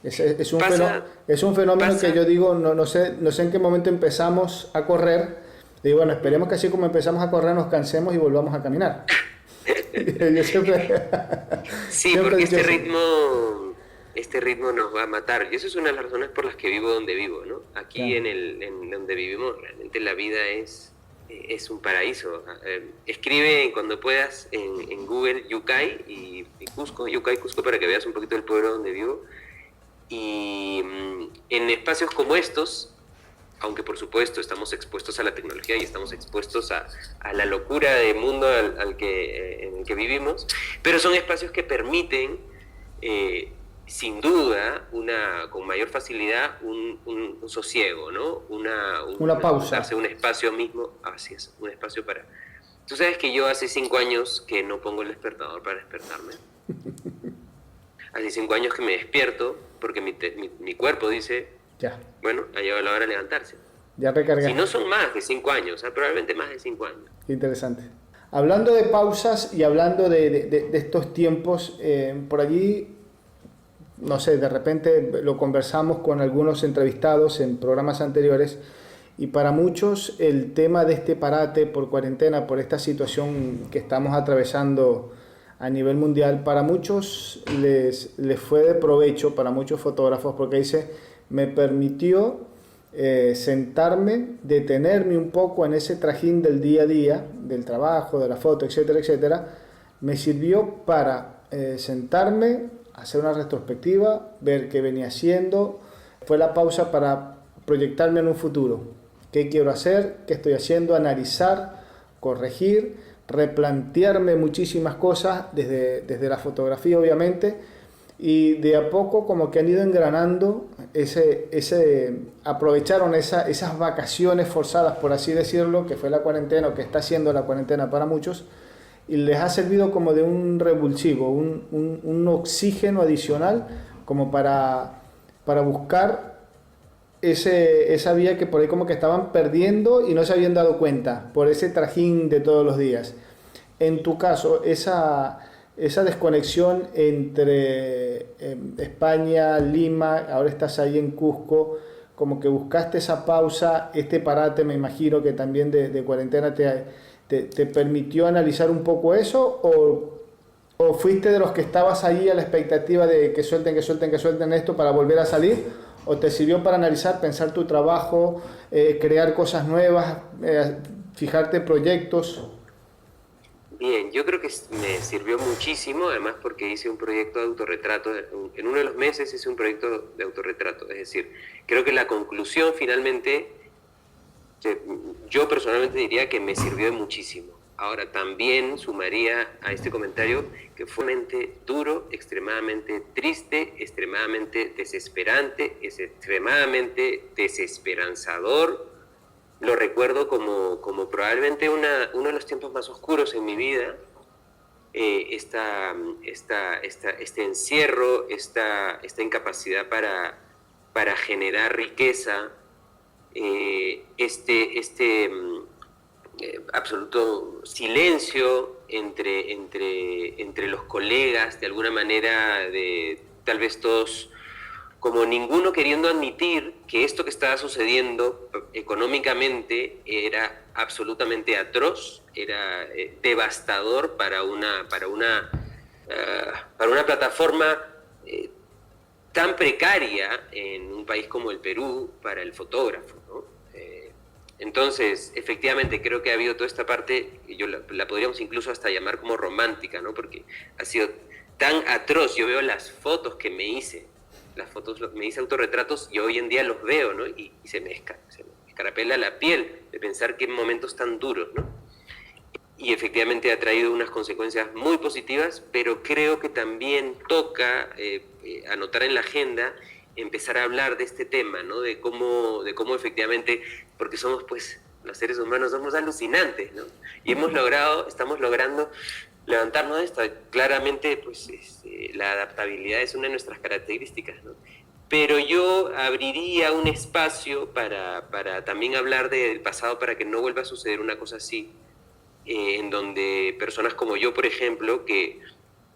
Es un fenómeno que yo digo, no sé en qué momento empezamos a correr. Digo, bueno, esperemos que así como empezamos a correr nos cansemos y volvamos a caminar. Yo siempre porque este ritmo nos va a matar. Y eso es una de las razones por las que vivo donde vivo, ¿no? Aquí claro. en donde vivimos, realmente la vida es un paraíso. Escribe cuando puedas en Google Yucay y Cusco, Yucay, Cusco, para que veas un poquito el pueblo donde vivo. Y en espacios como estos, aunque por supuesto estamos expuestos a la tecnología y estamos expuestos a la locura del mundo en el que vivimos, pero son espacios que permiten, sin duda, con mayor facilidad, un sosiego, ¿no? Una pausa. Darse un espacio mismo, así es, un espacio para... Tú sabes que yo hace 5 años que no pongo el despertador para despertarme. Hace 5 años que me despierto porque mi cuerpo dice, Ya. Bueno, ha llegado la hora de levantarse. Ya Si recargaste. no son más de 5 años, probablemente más de 5 años. Interesante. Hablando de pausas y hablando de estos tiempos, por allí, no sé, de repente lo conversamos con algunos entrevistados en programas anteriores y para muchos el tema de este parate por cuarentena, por esta situación que estamos atravesando a nivel mundial, para muchos les fue de provecho, para muchos fotógrafos, porque dice, me permitió sentarme, detenerme un poco en ese trajín del día a día, del trabajo, de la foto, etcétera, etcétera. Me sirvió para sentarme, hacer una retrospectiva, ver qué venía haciendo. Fue la pausa para proyectarme en un futuro. ¿Qué quiero hacer? ¿Qué estoy haciendo? Analizar, corregir, replantearme muchísimas cosas desde la fotografía, obviamente. Y de a poco como que han ido engranando aprovecharon esas vacaciones forzadas, por así decirlo, que fue la cuarentena o que está siendo la cuarentena para muchos, y les ha servido como de un revulsivo, un oxígeno adicional como para buscar esa vía que por ahí como que estaban perdiendo y no se habían dado cuenta por ese trajín de todos los días. En tu caso, esa desconexión entre España, Lima, ahora estás ahí en Cusco, como que buscaste esa pausa, este parate, me imagino que también de cuarentena te permitió analizar un poco eso, o fuiste de los que estabas ahí a la expectativa de que suelten esto para volver a salir, o te sirvió para analizar, pensar tu trabajo, crear cosas nuevas, fijarte proyectos? Bien, yo creo que me sirvió muchísimo, además porque hice un proyecto de autorretrato, en uno de los meses hice un proyecto de autorretrato, es decir, creo que la conclusión finalmente, yo personalmente diría que me sirvió de muchísimo. Ahora, también sumaría a este comentario que fue realmente duro, extremadamente triste, extremadamente desesperante, extremadamente desesperanzador. Lo recuerdo como probablemente uno de los tiempos más oscuros en mi vida. Este encierro, esta incapacidad para generar riqueza, absoluto silencio entre los colegas, de alguna manera, tal vez todos, como ninguno queriendo admitir que esto que estaba sucediendo económicamente era absolutamente atroz, era devastador para una plataforma tan precaria en un país como el Perú para el fotógrafo, ¿no? Entonces, efectivamente, creo que ha habido toda esta parte, yo la podríamos incluso hasta llamar como romántica, ¿no? Porque ha sido tan atroz. Yo veo las fotos que me hice, me hice autorretratos y hoy en día los veo, ¿no? Y se me escarapela la piel de pensar qué momentos tan duros, ¿no? Y efectivamente ha traído unas consecuencias muy positivas, pero creo que también toca anotar en la agenda, empezar a hablar de este tema, ¿no? De cómo efectivamente, porque somos, pues, los seres humanos somos alucinantes, ¿no? Y estamos logrando levantarnos de esto. Claramente, pues, la adaptabilidad es una de nuestras características, ¿no? Pero yo abriría un espacio para también hablar del pasado, para que no vuelva a suceder una cosa así, en donde personas como yo, por ejemplo, que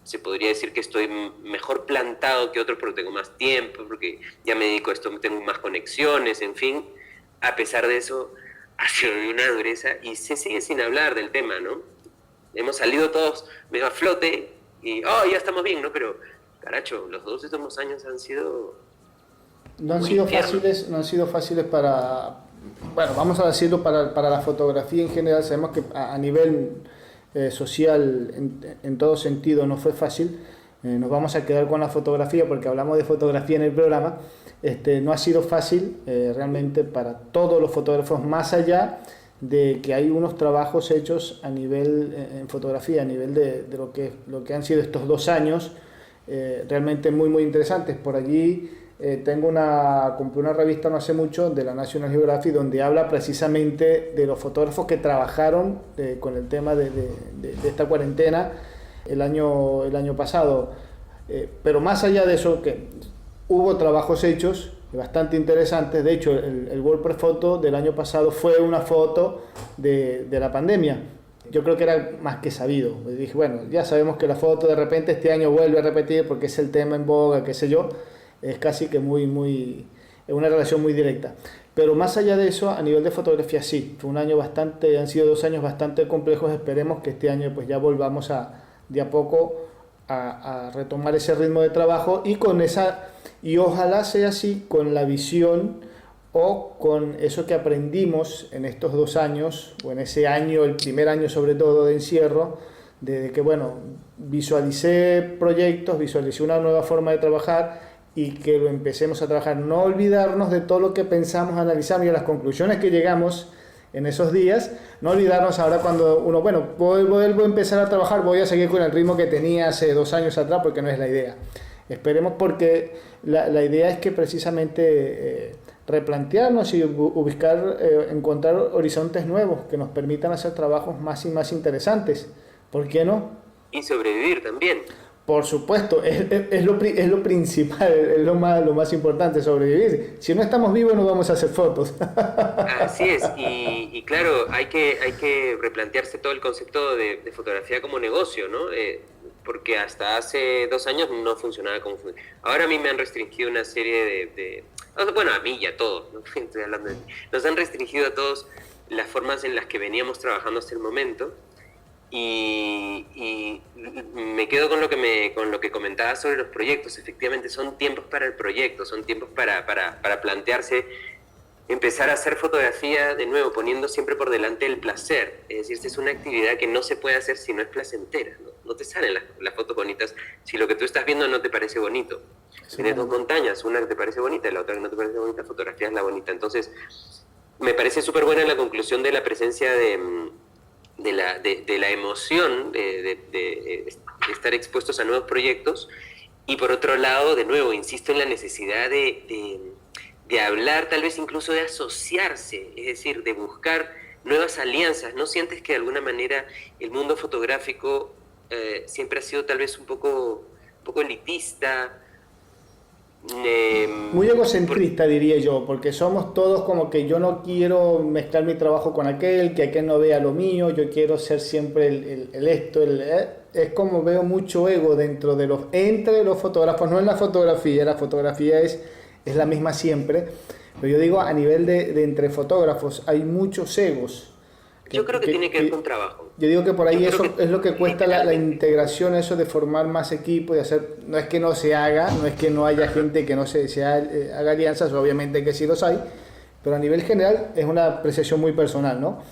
se podría decir que estoy mejor plantado que otros porque tengo más tiempo, porque ya me dedico a esto, tengo más conexiones, en fin, a pesar de eso, ha sido una dureza y se sigue sin hablar del tema, ¿no? Hemos salido todos medio a flote y, ya estamos bien, ¿no? Pero, caracho, los dos últimos años han sido... No han sido fáciles para, bueno, vamos a decirlo, para la fotografía en general. Sabemos que a nivel social, en todo sentido, no fue fácil. Nos vamos a quedar con la fotografía porque hablamos de fotografía en el programa. No ha sido fácil realmente para todos los fotógrafos, más allá de que hay unos trabajos hechos a nivel en fotografía, a nivel de lo que han sido estos 2 años, realmente muy, muy interesantes. Por allí compré una revista no hace mucho de la National Geographic donde habla precisamente de los fotógrafos que trabajaron con el tema de esta cuarentena el año pasado. Pero más allá de eso, que hubo trabajos hechos, bastante interesantes. De hecho, el WordPress Photo del año pasado fue una foto de la pandemia. Yo creo que era más que sabido. Dije, bueno, ya sabemos que la foto de repente este año vuelve a repetir porque es el tema en boga, qué sé yo. Es casi que es una relación muy directa. Pero más allá de eso, a nivel de fotografía sí, fue un año han sido 2 años bastante complejos. Esperemos que este año pues ya volvamos de a poco a retomar ese ritmo de trabajo y ojalá sea así con la visión o con eso que aprendimos en estos 2 años, o en ese año, el primer año sobre todo de encierro, de que bueno, visualicé proyectos, visualicé una nueva forma de trabajar y que lo empecemos a trabajar. No olvidarnos de todo lo que pensamos, analizamos y a las conclusiones que llegamos en esos días, no olvidarnos ahora cuando uno, bueno, vuelvo a empezar a trabajar, voy a seguir con el ritmo que tenía hace 2 años atrás, porque no es la idea. Esperemos, porque la idea es que precisamente replantearnos y buscar, encontrar horizontes nuevos que nos permitan hacer trabajos más y más interesantes. ¿Por qué no? Y sobrevivir también. Por supuesto, es lo principal, es lo más importante, sobrevivir. Si no estamos vivos no vamos a hacer fotos. Así es, y claro, hay que replantearse todo el concepto de fotografía como negocio, ¿no? Porque hasta hace 2 años no funcionaba como funciona. Ahora a mí me han restringido una serie bueno, a mí y a todos, ¿no? Estoy hablando de mí. Nos han restringido a todos las formas en las que veníamos trabajando hasta el momento. Y me quedo con lo que comentaba sobre los proyectos. Efectivamente, son tiempos para el proyecto, son tiempos para plantearse, empezar a hacer fotografía de nuevo, poniendo siempre por delante el placer. Es decir, esta es una actividad que no se puede hacer si no es placentera, ¿no? No te salen las fotos bonitas si lo que tú estás viendo no te parece bonito. Sí. Tienes 2 montañas, una que te parece bonita y la otra que no te parece bonita, fotografías la bonita. Entonces, me parece súper buena la conclusión de la presencia de la emoción de estar expuestos a nuevos proyectos, y por otro lado, de nuevo, insisto en la necesidad de hablar, tal vez incluso de asociarse, es decir, de buscar nuevas alianzas. ¿No sientes que de alguna manera el mundo fotográfico siempre ha sido tal vez un poco elitista? Muy egocentrista, diría yo, porque somos todos como que yo no quiero mezclar mi trabajo con aquel, que aquel no vea lo mío, yo quiero ser siempre es como veo mucho ego entre los fotógrafos, no en la fotografía es la misma siempre, pero yo digo a nivel de entre fotógrafos hay muchos egos. Yo creo que tiene que ver con trabajo. Yo digo que por ahí eso es lo que cuesta la integración, eso de formar más equipo, de hacer, no es que no se haga, no es que no haya gente que no haga alianzas, obviamente que sí los hay, pero a nivel general es una apreciación muy personal, ¿no?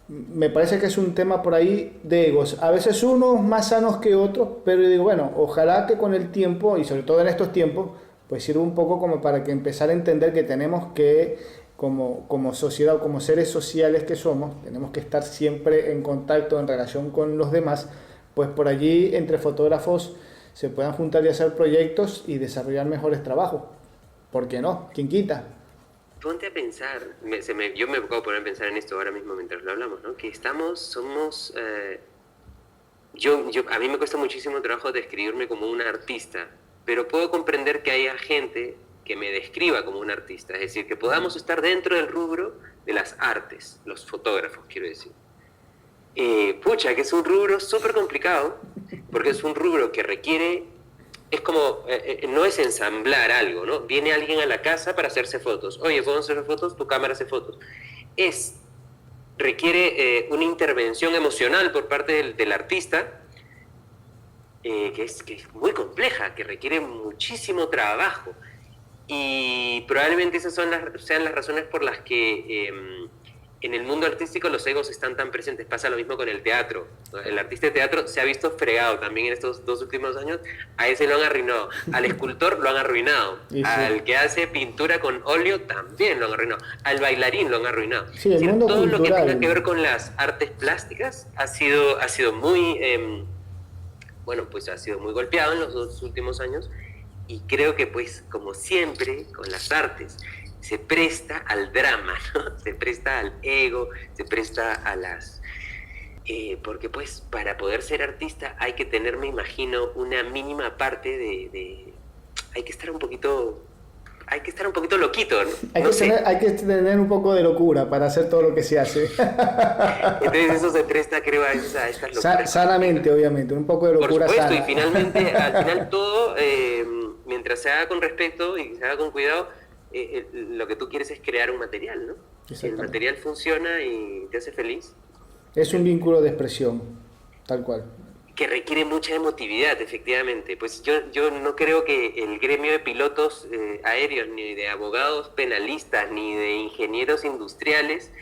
Me parece que es un tema por ahí de egos, a veces unos más sanos que otros, pero yo digo, bueno, ojalá que con el tiempo, y sobre todo en estos tiempos, pues sirva un poco como para que empezar a entender que tenemos que como sociedad o como seres sociales que somos, tenemos que estar siempre en contacto, en relación con los demás, pues por allí entre fotógrafos se puedan juntar y hacer proyectos y desarrollar mejores trabajos. ¿Por qué no? ¿Quién quita? Ponte a pensar, yo me acabo de poner a pensar en esto ahora mismo mientras lo hablamos, ¿no? Que somos... a mí me cuesta muchísimo trabajo describirme como un artista, pero puedo comprender que haya gente que me describa como un artista, es decir, que podamos estar dentro del rubro de las artes, los fotógrafos, quiero decir. Que es un rubro súper complicado, porque es un rubro que requiere, es como, no es ensamblar algo, ¿no? Viene alguien a la casa para hacerse fotos. Oye, ¿puedo hacer fotos? Tu cámara hace fotos. Requiere una intervención emocional por parte del artista, que es muy compleja, que requiere muchísimo trabajo. Y probablemente esas sean las razones por las que en el mundo artístico los egos están tan presentes. Pasa lo mismo con el teatro. El artista de teatro se ha visto fregado también en estos 2 últimos años. A ese lo han arruinado. Al escultor lo han arruinado. Sí. Al que hace pintura con óleo también lo han arruinado. Al bailarín lo han arruinado. Sí, el mundo todo cultural, lo que tenga que ver con las artes plásticas ha sido muy ha sido muy golpeado en los 2 últimos años. Y creo que, pues, como siempre, con las artes, se presta al drama, ¿no? Se presta al ego, se presta a las... porque, pues, para poder ser artista hay que tener, me imagino, una mínima parte hay que estar un poquito hay que estar un poquito loquito, ¿no? Hay que tener un poco de locura para hacer todo lo que se hace. Entonces eso se presta, creo, a estas locuras. Sanamente, obviamente, un poco de locura. Por supuesto, sana. y finalmente, al final todo, mientras se haga con respeto y se haga con cuidado, lo que tú quieres es crear un material, ¿no? Si el material funciona y te hace feliz. Es un vínculo de expresión, tal cual. Que requiere mucha emotividad, efectivamente. Pues yo no creo que el gremio de pilotos aéreos, ni de abogados penalistas, ni de ingenieros industriales,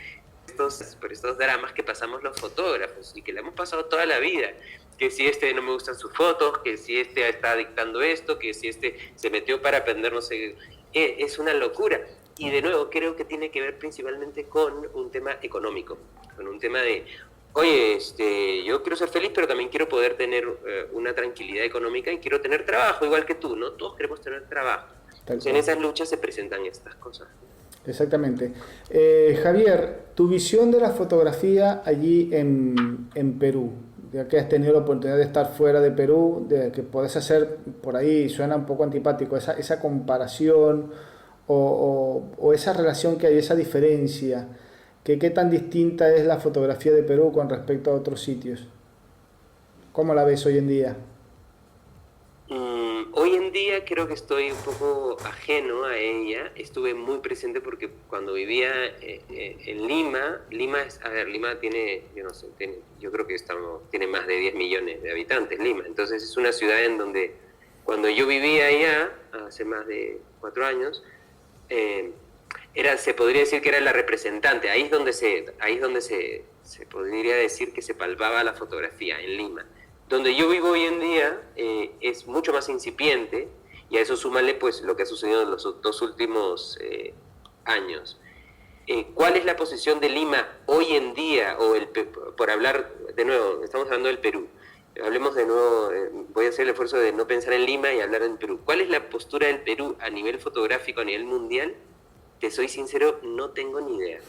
por estos dramas que pasamos los fotógrafos y que le hemos pasado toda la vida, que si no me gustan sus fotos, que si está dictando esto, que si se metió para aprender no sé, es una locura. Y de nuevo creo que tiene que ver principalmente con un tema económico, con un tema de, oye, yo quiero ser feliz, pero también quiero poder tener una tranquilidad económica y quiero tener trabajo, igual que tú, ¿no? Todos queremos tener trabajo. Entonces, en esas luchas se presentan estas cosas. Exactamente. Javier, tu visión de la fotografía allí en Perú, ya que has tenido la oportunidad de estar fuera de Perú, de que podés hacer, por ahí suena un poco antipático, esa comparación o esa relación que hay, esa diferencia, que qué tan distinta es la fotografía de Perú con respecto a otros sitios. ¿Cómo la ves hoy en día? Hoy en día creo que estoy un poco ajeno a ella. Estuve muy presente porque cuando vivía en Lima, Lima tiene, yo no sé, yo creo que tiene más de 10 millones de habitantes, Lima. Entonces es una ciudad en donde cuando yo vivía allá, hace más de 4 años, se podría decir que era la representante. Ahí es donde se podría decir que se palpaba la fotografía, en Lima. Donde yo vivo hoy en día es mucho más incipiente, y a eso súmale pues lo que ha sucedido en los 2 últimos años. ¿Cuál es la posición de Lima hoy en día? Por hablar de nuevo, estamos hablando del Perú. Hablemos de nuevo, voy a hacer el esfuerzo de no pensar en Lima y hablar en Perú. ¿Cuál es la postura del Perú a nivel fotográfico, a nivel mundial? Te soy sincero, no tengo ni idea.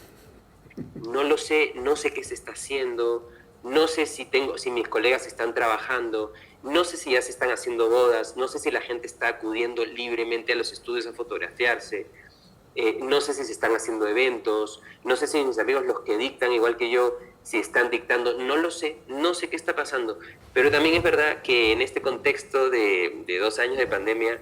No lo sé, no sé qué se está haciendo. No sé si mis colegas están trabajando, no sé si ya se están haciendo bodas, no sé si la gente está acudiendo libremente a los estudios a fotografiarse, no sé si se están haciendo eventos, no sé si mis amigos, los que dictan igual que yo, si están dictando, no lo sé, no sé qué está pasando. Pero también es verdad que en este contexto de 2 años de pandemia,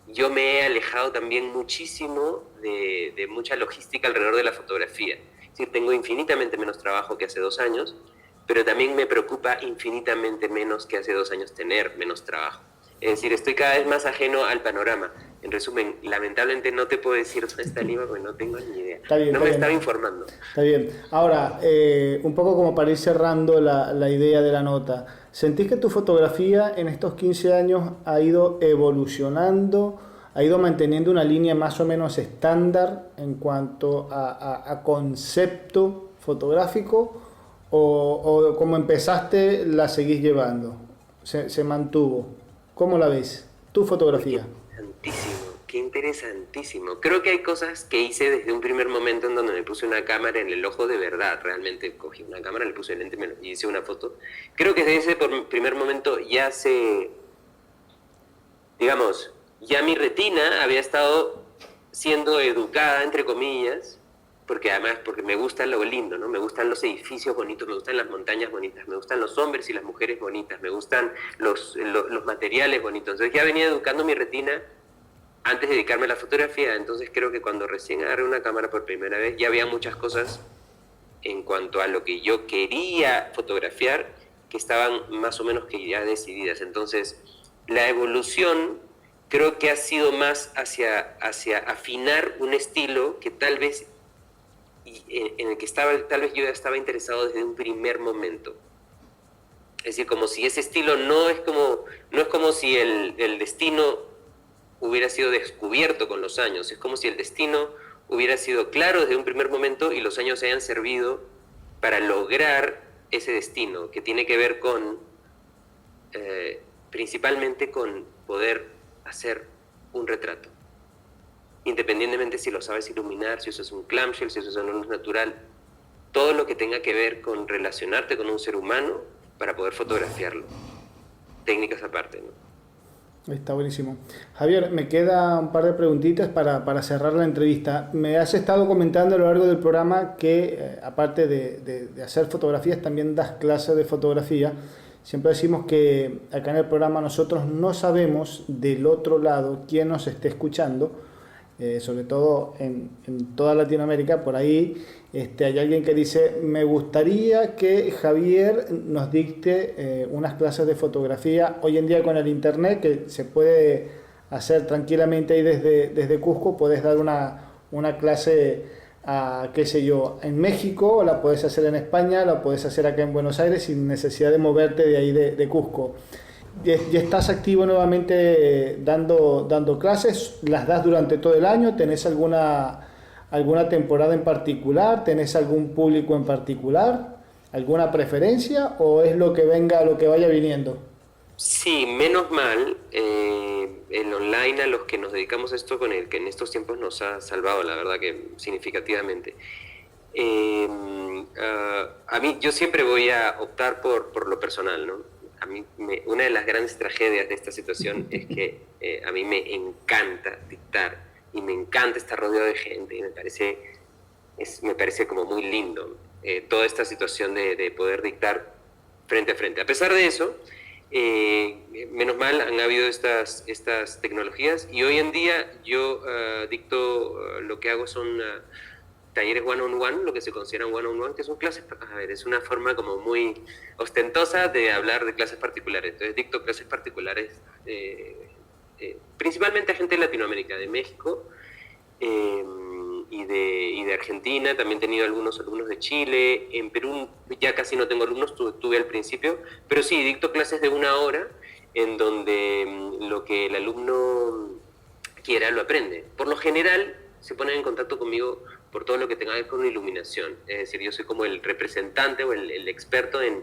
yo me he alejado también muchísimo de mucha logística alrededor de la fotografía. Es decir, tengo infinitamente menos trabajo que hace 2 años, pero también me preocupa infinitamente menos que hace 2 años tener menos trabajo. Es decir, estoy cada vez más ajeno al panorama. En resumen, lamentablemente no te puedo decir dónde está Lima porque no tengo ni idea. No me estaba informando. Está bien. Ahora, un poco como para ir cerrando la idea de la nota, ¿sentís que tu fotografía en estos 15 años ha ido evolucionando, ha ido manteniendo una línea más o menos estándar en cuanto a concepto fotográfico? ¿O como empezaste la seguís llevando? ¿Se mantuvo? ¿Cómo la ves? Tu fotografía. Qué interesantísimo. Creo que hay cosas que hice desde un primer momento en donde me puse una cámara en el ojo de verdad. Realmente cogí una cámara, le puse el lente y hice una foto. Creo que desde ese primer momento ya ya mi retina había estado siendo educada, entre comillas, porque me gusta lo lindo, ¿no? Me gustan los edificios bonitos, me gustan las montañas bonitas, me gustan los hombres y las mujeres bonitas, me gustan los materiales bonitos. Entonces ya venía educando mi retina antes de dedicarme a la fotografía. Entonces creo que cuando recién agarré una cámara por primera vez ya había muchas cosas en cuanto a lo que yo quería fotografiar que estaban más o menos que ya decididas. Entonces la evolución creo que ha sido más hacia afinar un estilo que tal vez en el que tal vez yo ya estaba interesado desde un primer momento. Es decir, como si ese estilo no es como si el destino hubiera sido descubierto con los años, es como si el destino hubiera sido claro desde un primer momento y los años se hayan servido para lograr ese destino, que tiene que ver con, principalmente con poder hacer un retrato. Independientemente si lo sabes iluminar, si eso es un clamshell, si eso es una luz natural, todo lo que tenga que ver con relacionarte con un ser humano para poder fotografiarlo. Técnicas aparte, ¿no? Está buenísimo. Javier, me queda un par de preguntitas para cerrar la entrevista. Me has estado comentando a lo largo del programa que, aparte de hacer fotografías, también das clases de fotografía. Siempre decimos que acá en el programa nosotros no sabemos del otro lado quién nos esté escuchando, sobre todo en toda Latinoamérica. Por ahí hay alguien que dice, me gustaría que Javier nos dicte unas clases de fotografía. Hoy en día con el internet, que se puede hacer tranquilamente ahí desde Cusco, puedes dar una clase a, qué sé yo, en México, o la puedes hacer en España, la puedes hacer acá en Buenos Aires sin necesidad de moverte de ahí de Cusco. ¿Ya estás activo nuevamente dando clases? ¿Las das durante todo el año? ¿Tenés alguna temporada en particular? ¿Tenés algún público en particular? ¿Alguna preferencia? ¿O es lo que venga, lo que vaya viniendo? Sí, menos mal, el online a los que nos dedicamos a esto con el que en estos tiempos nos ha salvado, la verdad que significativamente. A mí, yo siempre voy a optar por lo personal, ¿no? A mí, una de las grandes tragedias de esta situación es que a mí me encanta dictar y me encanta estar rodeado de gente y me parece como muy lindo toda esta situación de poder dictar frente a frente. A pesar de eso, menos mal han habido estas tecnologías y hoy en día yo dicto, lo que hago son talleres one-on-one, lo que se consideran one-on-one, que son clases, a ver, es una forma como muy ostentosa de hablar de clases particulares. Entonces dicto clases particulares principalmente a gente de Latinoamérica, de México y de Argentina. También he tenido algunos alumnos de Chile. En Perú ya casi no tengo alumnos, tuve al principio, pero sí, dicto clases de 1 hora en donde lo que el alumno quiera lo aprende. Por lo general se ponen en contacto conmigo por todo lo que tenga que ver con iluminación. Es decir, yo soy como el representante o el experto en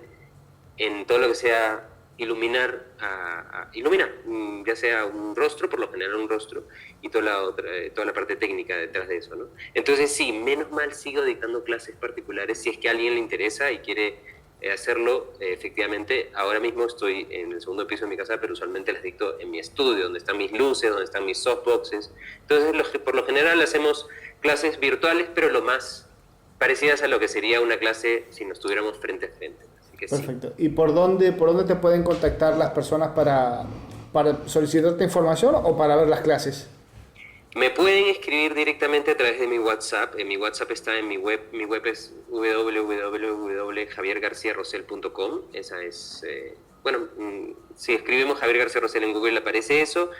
todo lo que sea iluminar, ya sea un rostro, por lo general un rostro, y toda la parte técnica detrás de eso, ¿no? Entonces sí, menos mal sigo dictando clases particulares si es que a alguien le interesa y quiere hacerlo. Efectivamente, ahora mismo estoy en el segundo piso de mi casa, pero usualmente las dicto en mi estudio, donde están mis luces, donde están mis softboxes. Entonces, por lo general hacemos clases virtuales, pero lo más parecidas a lo que sería una clase si nos estuviéramos frente a frente. Así que Perfecto. sí. ¿Y por dónde te pueden contactar las personas para solicitarte información o para ver las clases? Me pueden escribir directamente a través de mi WhatsApp. Mi WhatsApp está en mi web. Mi web es www.javiergarciarosel.com. Esa es... si escribimos Javier García Rosel en Google aparece eso.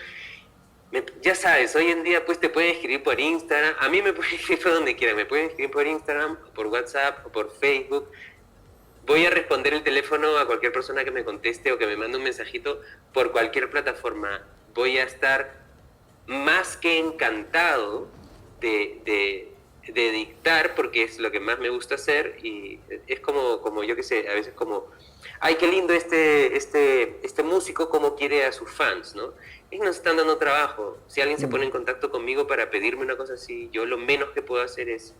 Ya sabes, hoy en día pues te pueden escribir por Instagram. A mí me pueden escribir por donde quieran. Me pueden escribir por Instagram, por WhatsApp o por Facebook. Voy a responder el teléfono a cualquier persona que me conteste o que me mande un mensajito por cualquier plataforma. Voy a estar más que encantado de dictar, porque es lo que más me gusta hacer, y es como yo qué sé, a veces como, ay, qué lindo este músico, cómo quiere a sus fans, ¿no? Y nos están dando trabajo. Si alguien se pone en contacto conmigo para pedirme una cosa así, yo lo menos que puedo hacer es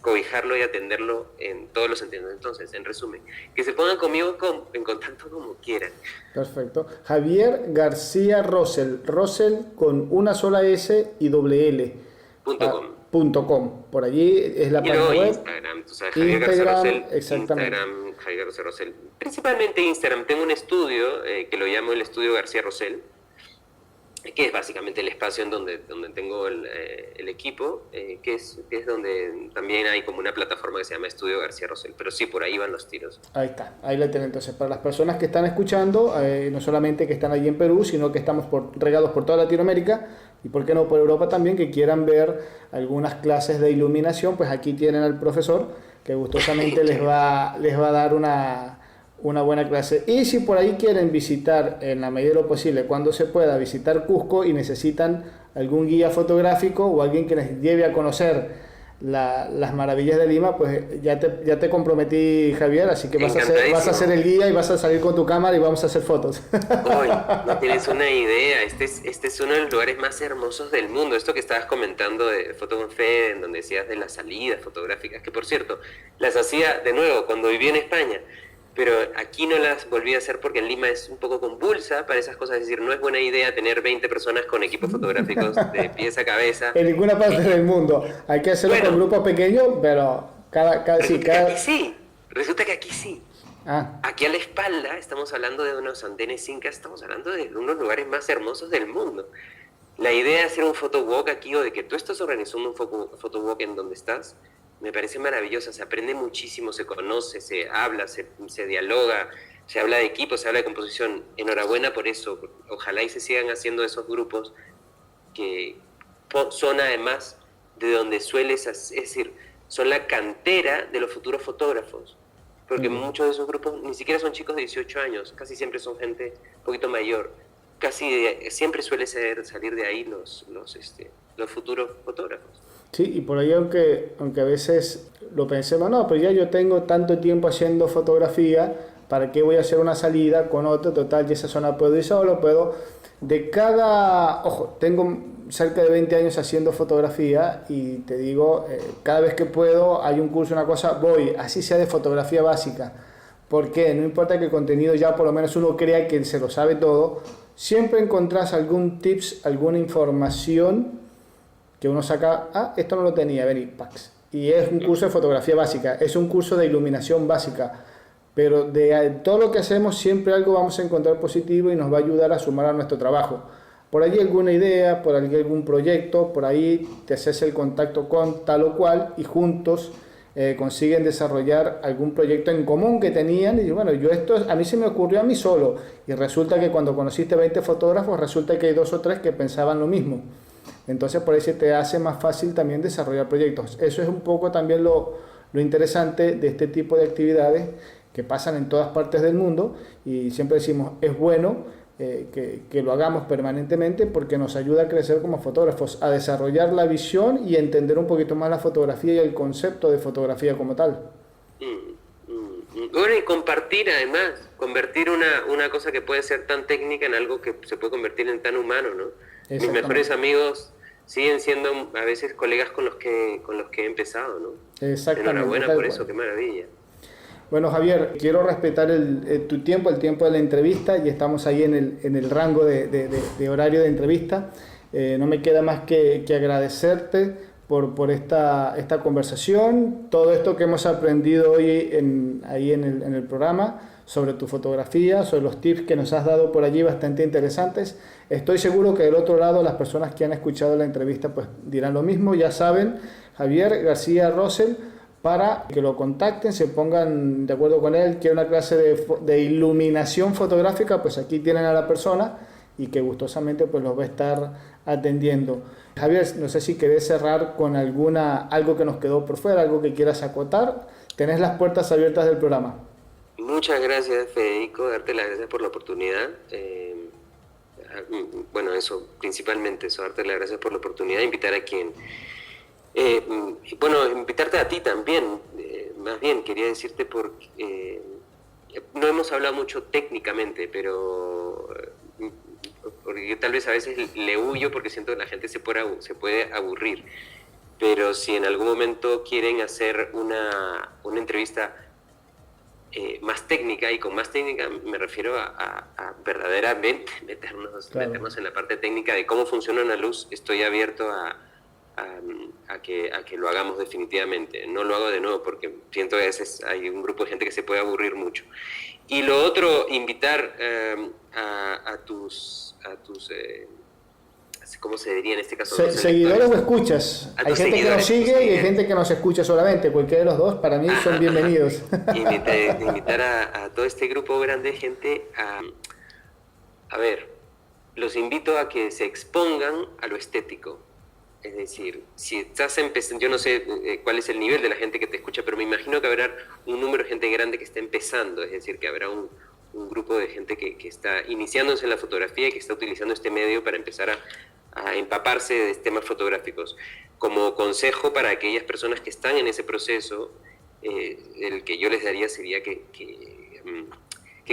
cobijarlo y atenderlo en todos los sentidos. Entonces, en resumen, que se pongan conmigo en contacto como quieran. Perfecto. Javier García Rosel, Rosel con una sola S y doble L. .com. Por allí es la página web. Instagram, tú sabes, Javier García Rosel, Instagram, Javier García Rosel. Principalmente Instagram. Tengo un estudio que lo llamo el Estudio García Rosel, que es básicamente el espacio en donde tengo el equipo, que es donde también hay como una plataforma que se llama Estudio García Rosel, pero sí, por ahí van los tiros. Ahí está, ahí la tienen. Entonces, para las personas que están escuchando, no solamente que están allí en Perú, sino que estamos regados por toda Latinoamérica, y por qué no por Europa también, que quieran ver algunas clases de iluminación, pues aquí tienen al profesor, que gustosamente les va a dar una buena clase. Y si por ahí quieren visitar, en la medida de lo posible, cuando se pueda, visitar Cusco y necesitan algún guía fotográfico o alguien que les lleve a conocer las maravillas de Lima, pues ya te comprometí, Javier, así que vas a ser el guía y vas a salir con tu cámara y vamos a hacer fotos. Hoy, no tienes una idea, este es uno de los lugares más hermosos del mundo. Esto que estabas comentando de Foto con Fe, en donde decías de las salidas fotográficas, que por cierto, las hacía de nuevo cuando viví en España. pero aquí no las volví a hacer porque en Lima es un poco convulsa para esas cosas, es decir, no es buena idea tener 20 personas con equipos fotográficos de pies a cabeza. En ninguna parte del mundo. Hay que hacerlo con grupos pequeños, pero resulta que aquí sí. Ah. Aquí a la espalda estamos hablando de unos andenes incas, estamos hablando de unos lugares más hermosos del mundo. La idea de hacer un photowalk aquí o de que tú estás organizando un photowalk en donde estás, me parece maravillosa. Se aprende muchísimo, se conoce, se habla, se dialoga, se habla de equipo, se habla de composición. Enhorabuena por eso. Ojalá y se sigan haciendo esos grupos que son además de donde es decir, son la cantera de los futuros fotógrafos. Porque muchos de esos grupos ni siquiera son chicos de 18 años, casi siempre son gente un poquito mayor. Siempre suele salir de ahí los futuros fotógrafos. Sí, y por ahí aunque a veces lo pensemos, no, pero ya yo tengo tanto tiempo haciendo fotografía, ¿para qué voy a hacer una salida con otro? Total, y esa zona puedo ir solo, tengo cerca de 20 años haciendo fotografía y te digo, cada vez que puedo hay un curso, una cosa, voy, así sea de fotografía básica. ¿Por qué? No importa que el contenido ya por lo menos uno crea que se lo sabe todo, siempre encontrás algún tips, alguna información que uno saca, esto no lo tenía, vení, pax. Y es un curso de fotografía básica, es un curso de iluminación básica, pero de todo lo que hacemos siempre algo vamos a encontrar positivo y nos va a ayudar a sumar a nuestro trabajo. Por allí alguna idea, por allí algún proyecto, por ahí te haces el contacto con tal o cual y juntos consiguen desarrollar algún proyecto en común que tenían y bueno, a mí se me ocurrió a mí solo y resulta que cuando conociste 20 fotógrafos resulta que hay 2 o 3 que pensaban lo mismo. Entonces por ahí se te hace más fácil también desarrollar proyectos. Eso es un poco también lo interesante de este tipo de actividades que pasan en todas partes del mundo y siempre decimos es bueno que lo hagamos permanentemente porque nos ayuda a crecer como fotógrafos, a desarrollar la visión y a entender un poquito más la fotografía y el concepto de fotografía como tal. Bueno, y compartir además, convertir una cosa que puede ser tan técnica en algo que se puede convertir en tan humano, ¿no? Mis mejores amigos siguen siendo a veces colegas con los que he empezado, ¿no? Exactamente. Enhorabuena por eso, qué maravilla. Bueno, Javier, quiero respetar tu tiempo, el tiempo de la entrevista, y estamos ahí en el rango de horario de entrevista. No me queda más que agradecerte por esta conversación, todo esto que hemos aprendido hoy ahí en el programa, sobre tu fotografía, sobre los tips que nos has dado por allí bastante interesantes. Estoy seguro que del otro lado las personas que han escuchado la entrevista pues dirán lo mismo. Ya saben, Javier García Rosell, para que lo contacten, se pongan de acuerdo con él, quiere una clase de iluminación fotográfica, pues aquí tienen a la persona y que gustosamente pues los va a estar atendiendo. Javier, no sé si querés cerrar con algo que nos quedó por fuera, algo que quieras acotar. Tenés las puertas abiertas del programa. Muchas gracias, Federico, darte las gracias por la oportunidad. Bueno, eso, principalmente eso, darte las gracias por la oportunidad, invitar a quien... invitarte a ti también, más bien quería decirte porque no hemos hablado mucho técnicamente, pero porque yo tal vez a veces le huyo porque siento que la gente se puede aburrir, pero si en algún momento quieren hacer una entrevista más técnica, y con más técnica me refiero a verdaderamente meternos en la parte técnica de cómo funciona una luz, estoy abierto a que lo hagamos definitivamente. No lo hago de nuevo porque siento que a veces hay un grupo de gente que se puede aburrir mucho. Y lo otro, invitar a tus ¿cómo se diría en este caso? ¿Seguidores o escuchas? Hay gente que nos sigue y hay gente que nos escucha solamente. Cualquiera de los dos, para mí, son bienvenidos. Invitar a todo este grupo grande de gente a ver, los invito a que se expongan a lo estético. Es decir, si estás empezando, yo no sé cuál es el nivel de la gente que te escucha, pero me imagino que habrá un número de gente grande que está empezando, es decir, que habrá un grupo de gente que está iniciándose en la fotografía y que está utilizando este medio para empezar a empaparse de temas fotográficos. Como consejo para aquellas personas que están en ese proceso, el que yo les daría sería que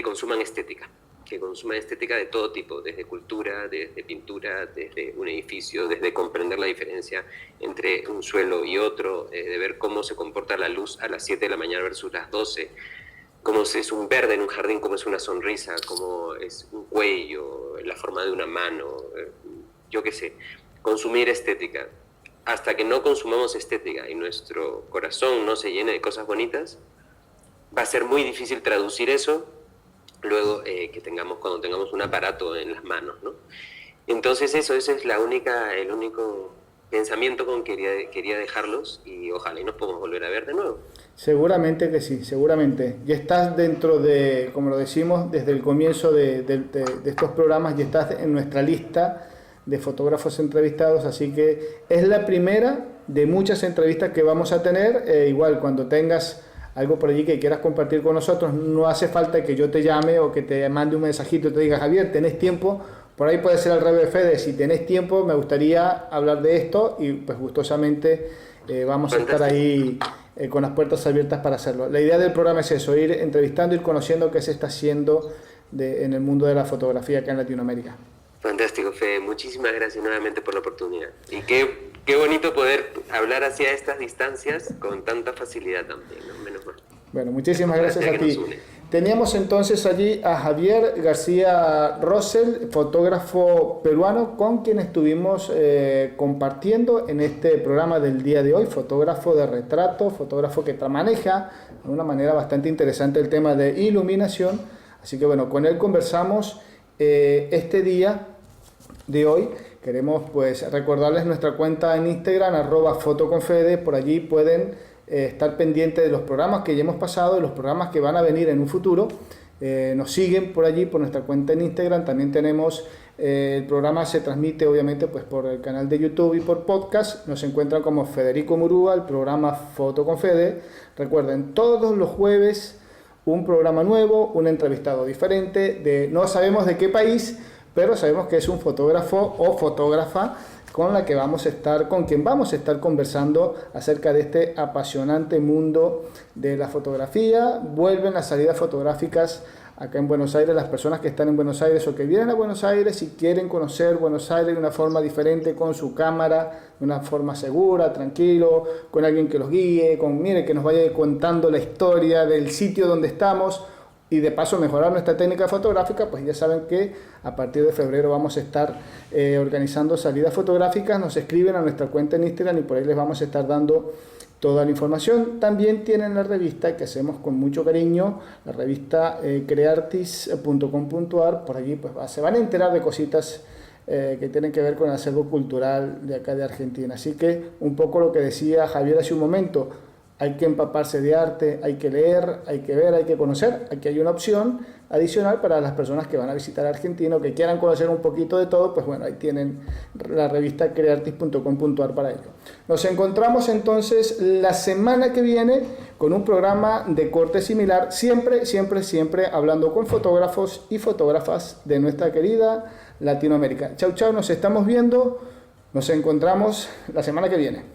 consuman estética. Que consuman estética de todo tipo, desde cultura, desde pintura, desde un edificio, desde comprender la diferencia entre un suelo y otro, de ver cómo se comporta la luz a las 7 de la mañana versus las 12, cómo es un verde en un jardín, cómo es una sonrisa, cómo es un cuello, la forma de una mano, yo qué sé, consumir estética. Hasta que no consumamos estética y nuestro corazón no se llene de cosas bonitas, va a ser muy difícil traducir eso luego cuando tengamos un aparato en las manos, ¿no? Entonces ese es el único pensamiento con que quería dejarlos, y ojalá y nos podamos volver a ver de nuevo. Seguramente que sí, seguramente. Ya estás dentro de, como lo decimos, desde el comienzo de estos programas, ya estás en nuestra lista de fotógrafos entrevistados, así que es la primera de muchas entrevistas que vamos a tener. Igual, cuando tengas algo por allí que quieras compartir con nosotros, no hace falta que yo te llame o que te mande un mensajito y te diga, Javier, ¿tenés tiempo? Por ahí puede ser al revés, Fede, si tenés tiempo, me gustaría hablar de esto, y pues gustosamente vamos a estar ahí con las puertas abiertas para hacerlo. La idea del programa es eso, ir entrevistando, ir conociendo qué se está haciendo en el mundo de la fotografía acá en Latinoamérica. Fantástico, Fede. Muchísimas gracias nuevamente por la oportunidad. Y qué bonito poder hablar hacia estas distancias con tanta facilidad también, ¿no? Menos mal. Bueno, muchísimas gracias a ti. Teníamos entonces allí a Javier García Rosell, fotógrafo peruano, con quien estuvimos compartiendo en este programa del día de hoy, fotógrafo de retrato, fotógrafo que maneja de una manera bastante interesante el tema de iluminación. Así que bueno, con él conversamos este día de hoy. Queremos pues recordarles nuestra cuenta en Instagram, @fotoconfede. Por allí pueden estar pendientes de los programas que ya hemos pasado y los programas que van a venir en un futuro. Nos siguen por allí, por nuestra cuenta en Instagram. También tenemos el programa, se transmite obviamente pues por el canal de YouTube y por podcast. Nos encuentran como Federico Murúa, el programa Foto con Fede. Recuerden, todos los jueves un programa nuevo, un entrevistado diferente, no sabemos de qué país, pero sabemos que es un fotógrafo o fotógrafa con quien vamos a estar conversando acerca de este apasionante mundo de la fotografía. Vuelven las salidas fotográficas acá en Buenos Aires, las personas que están en Buenos Aires o que vienen a Buenos Aires y quieren conocer Buenos Aires de una forma diferente, con su cámara, de una forma segura, tranquilo, con alguien que los guíe, que nos vaya contando la historia del sitio donde estamos, y de paso mejorar nuestra técnica fotográfica. Pues ya saben que a partir de febrero vamos a estar organizando salidas fotográficas. Nos escriben a nuestra cuenta en Instagram y por ahí les vamos a estar dando toda la información. También tienen la revista que hacemos con mucho cariño, la revista creartis.com.ar. Por allí pues se van a enterar de cositas que tienen que ver con el acervo cultural de acá de Argentina. Así que un poco lo que decía Javier hace un momento, hay que empaparse de arte, hay que leer, hay que ver, hay que conocer. Aquí hay una opción adicional para las personas que van a visitar Argentina o que quieran conocer un poquito de todo. Pues bueno, ahí tienen la revista creartis.com.ar para ello. Nos encontramos entonces la semana que viene con un programa de corte similar, siempre hablando con fotógrafos y fotógrafas de nuestra querida Latinoamérica. Chau, nos estamos viendo, nos encontramos la semana que viene.